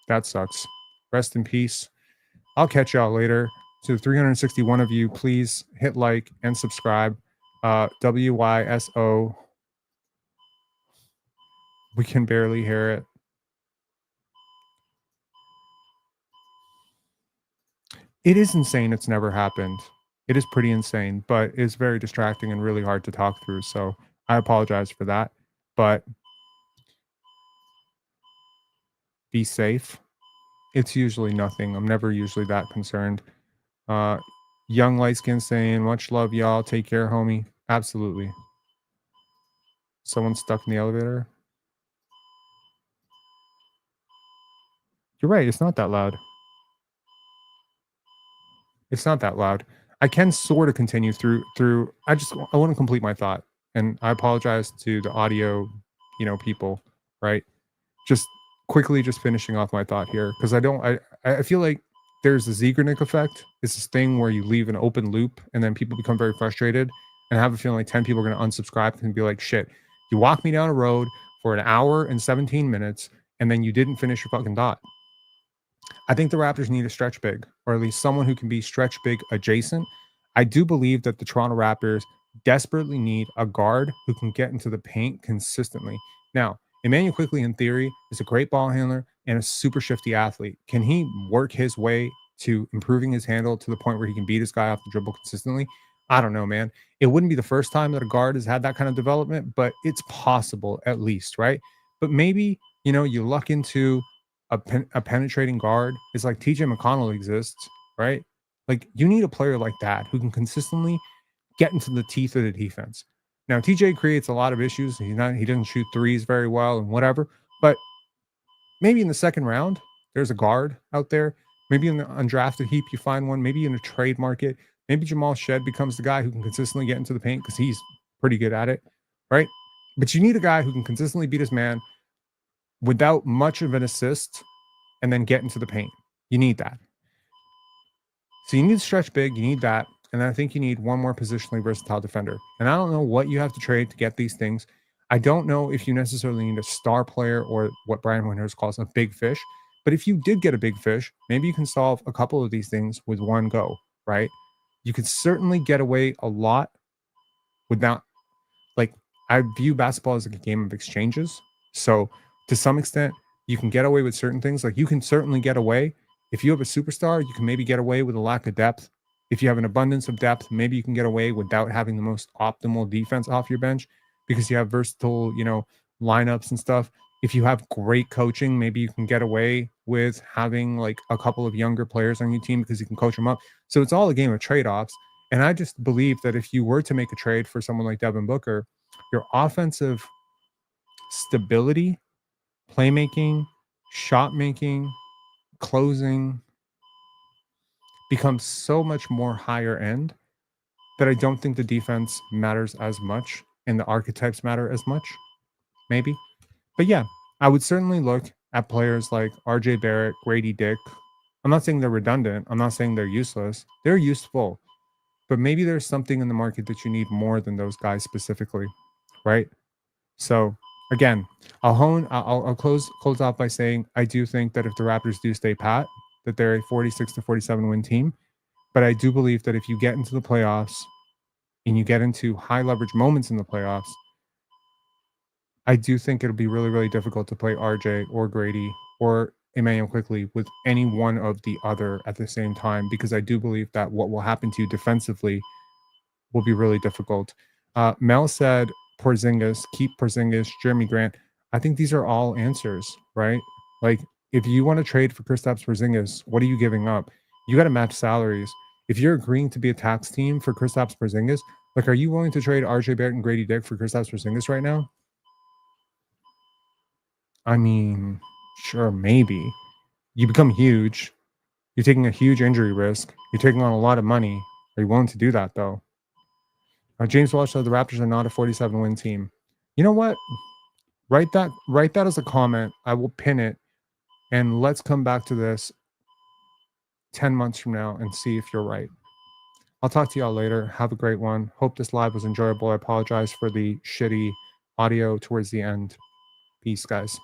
A: That sucks. Rest in peace. I'll catch y'all later. To the 361 of you, please hit like and subscribe. WYSO. We can barely hear it. It is insane. It's never happened. It is pretty insane, but it's very distracting and really hard to talk through. So I apologize for that, but be safe. It's usually nothing. I'm never usually that concerned. Young light skin saying, much love, y'all. Take care, homie. Absolutely. Someone stuck in the elevator. You're right. It's not that loud. It's not that loud. I can sort of continue through. I want to complete my thought, and I apologize to the audio, people, right? Just quickly, just finishing off my thought here, because I feel like there's the Zegranich effect. It's this thing where you leave an open loop, and then people become very frustrated, and I have a feeling like 10 people are going to unsubscribe and be like, shit, you walked me down a road for an hour and 17 minutes, and then you didn't finish your fucking thought. I think the Raptors need a stretch big, or at least someone who can be stretch big adjacent. I do believe that the Toronto Raptors desperately need a guard who can get into the paint consistently. Now, Immanuel Quickley, in theory, is a great ball handler and a super shifty athlete. Can he work his way to improving his handle to the point where he can beat his guy off the dribble consistently? I don't know, man. It wouldn't be the first time that a guard has had that kind of development, but it's possible at least, right? But maybe, you luck into a penetrating guard. It's like TJ McConnell exists, right? Like, you need a player like that who can consistently get into the teeth of the defense. Now, TJ creates a lot of issues. He doesn't shoot threes very well and whatever, but maybe in the second round, there's a guard out there. Maybe in the undrafted heap, you find one. Maybe in a trade market, maybe Jamal Shed becomes the guy who can consistently get into the paint because he's pretty good at it, right? But you need a guy who can consistently beat his man without much of an assist and then get into the paint. You need that. So you need to stretch big. You need that. And I think you need one more positionally versatile defender. And I don't know what you have to trade to get these things. I don't know if you necessarily need a star player or what Brian Windhorst calls a big fish. But if you did get a big fish, maybe you can solve a couple of these things with one go, right? You could certainly get away a lot without, like, I view basketball as like a game of exchanges. So to some extent, you can get away with certain things. Like, you can certainly get away. If you have a superstar, you can maybe get away with a lack of depth. If you have an abundance of depth, maybe you can get away without having the most optimal defense off your bench because you have versatile, lineups and stuff. If you have great coaching, maybe you can get away with having like a couple of younger players on your team because you can coach them up. So it's all a game of trade-offs. And I just believe that if you were to make a trade for someone like Devin Booker, your offensive stability, playmaking, shot making, closing becomes so much more higher end that I don't think the defense matters as much and the archetypes matter as much, maybe. But yeah, I would certainly look at players like RJ Barrett, Grady Dick. I'm not saying they're redundant. I'm not saying they're useless. They're useful. But maybe there's something in the market that you need more than those guys specifically, right? So again, I'll close out by saying I do think that if the Raptors do stay pat, that they're a 46-47 win team. But I do believe that if you get into the playoffs and you get into high leverage moments in the playoffs, I do think it'll be really, really difficult to play RJ or Grady or Immanuel Quickley with any one of the other at the same time, because I do believe that what will happen to you defensively will be really difficult. Mel said Porzingis, keep Porzingis, Jeremy Grant. I think these are all answers, right? Like, if you want to trade for Kristaps Porzingis, what are you giving up? You got to match salaries. If you're agreeing to be a tax team for Kristaps Porzingis, like, are you willing to trade RJ Barrett and Grady Dick for Kristaps Porzingis right now? I mean, sure, maybe. You become huge. You're taking a huge injury risk. You're taking on a lot of money. Are you willing to do that, though? James Walsh said the Raptors are not a 47-win team. You know what? Write that as a comment. I will pin it, and let's come back to this 10 months from now and see if you're right. I'll talk to y'all later. Have a great one. Hope this live was enjoyable. I apologize for the shitty audio towards the end. Peace, guys.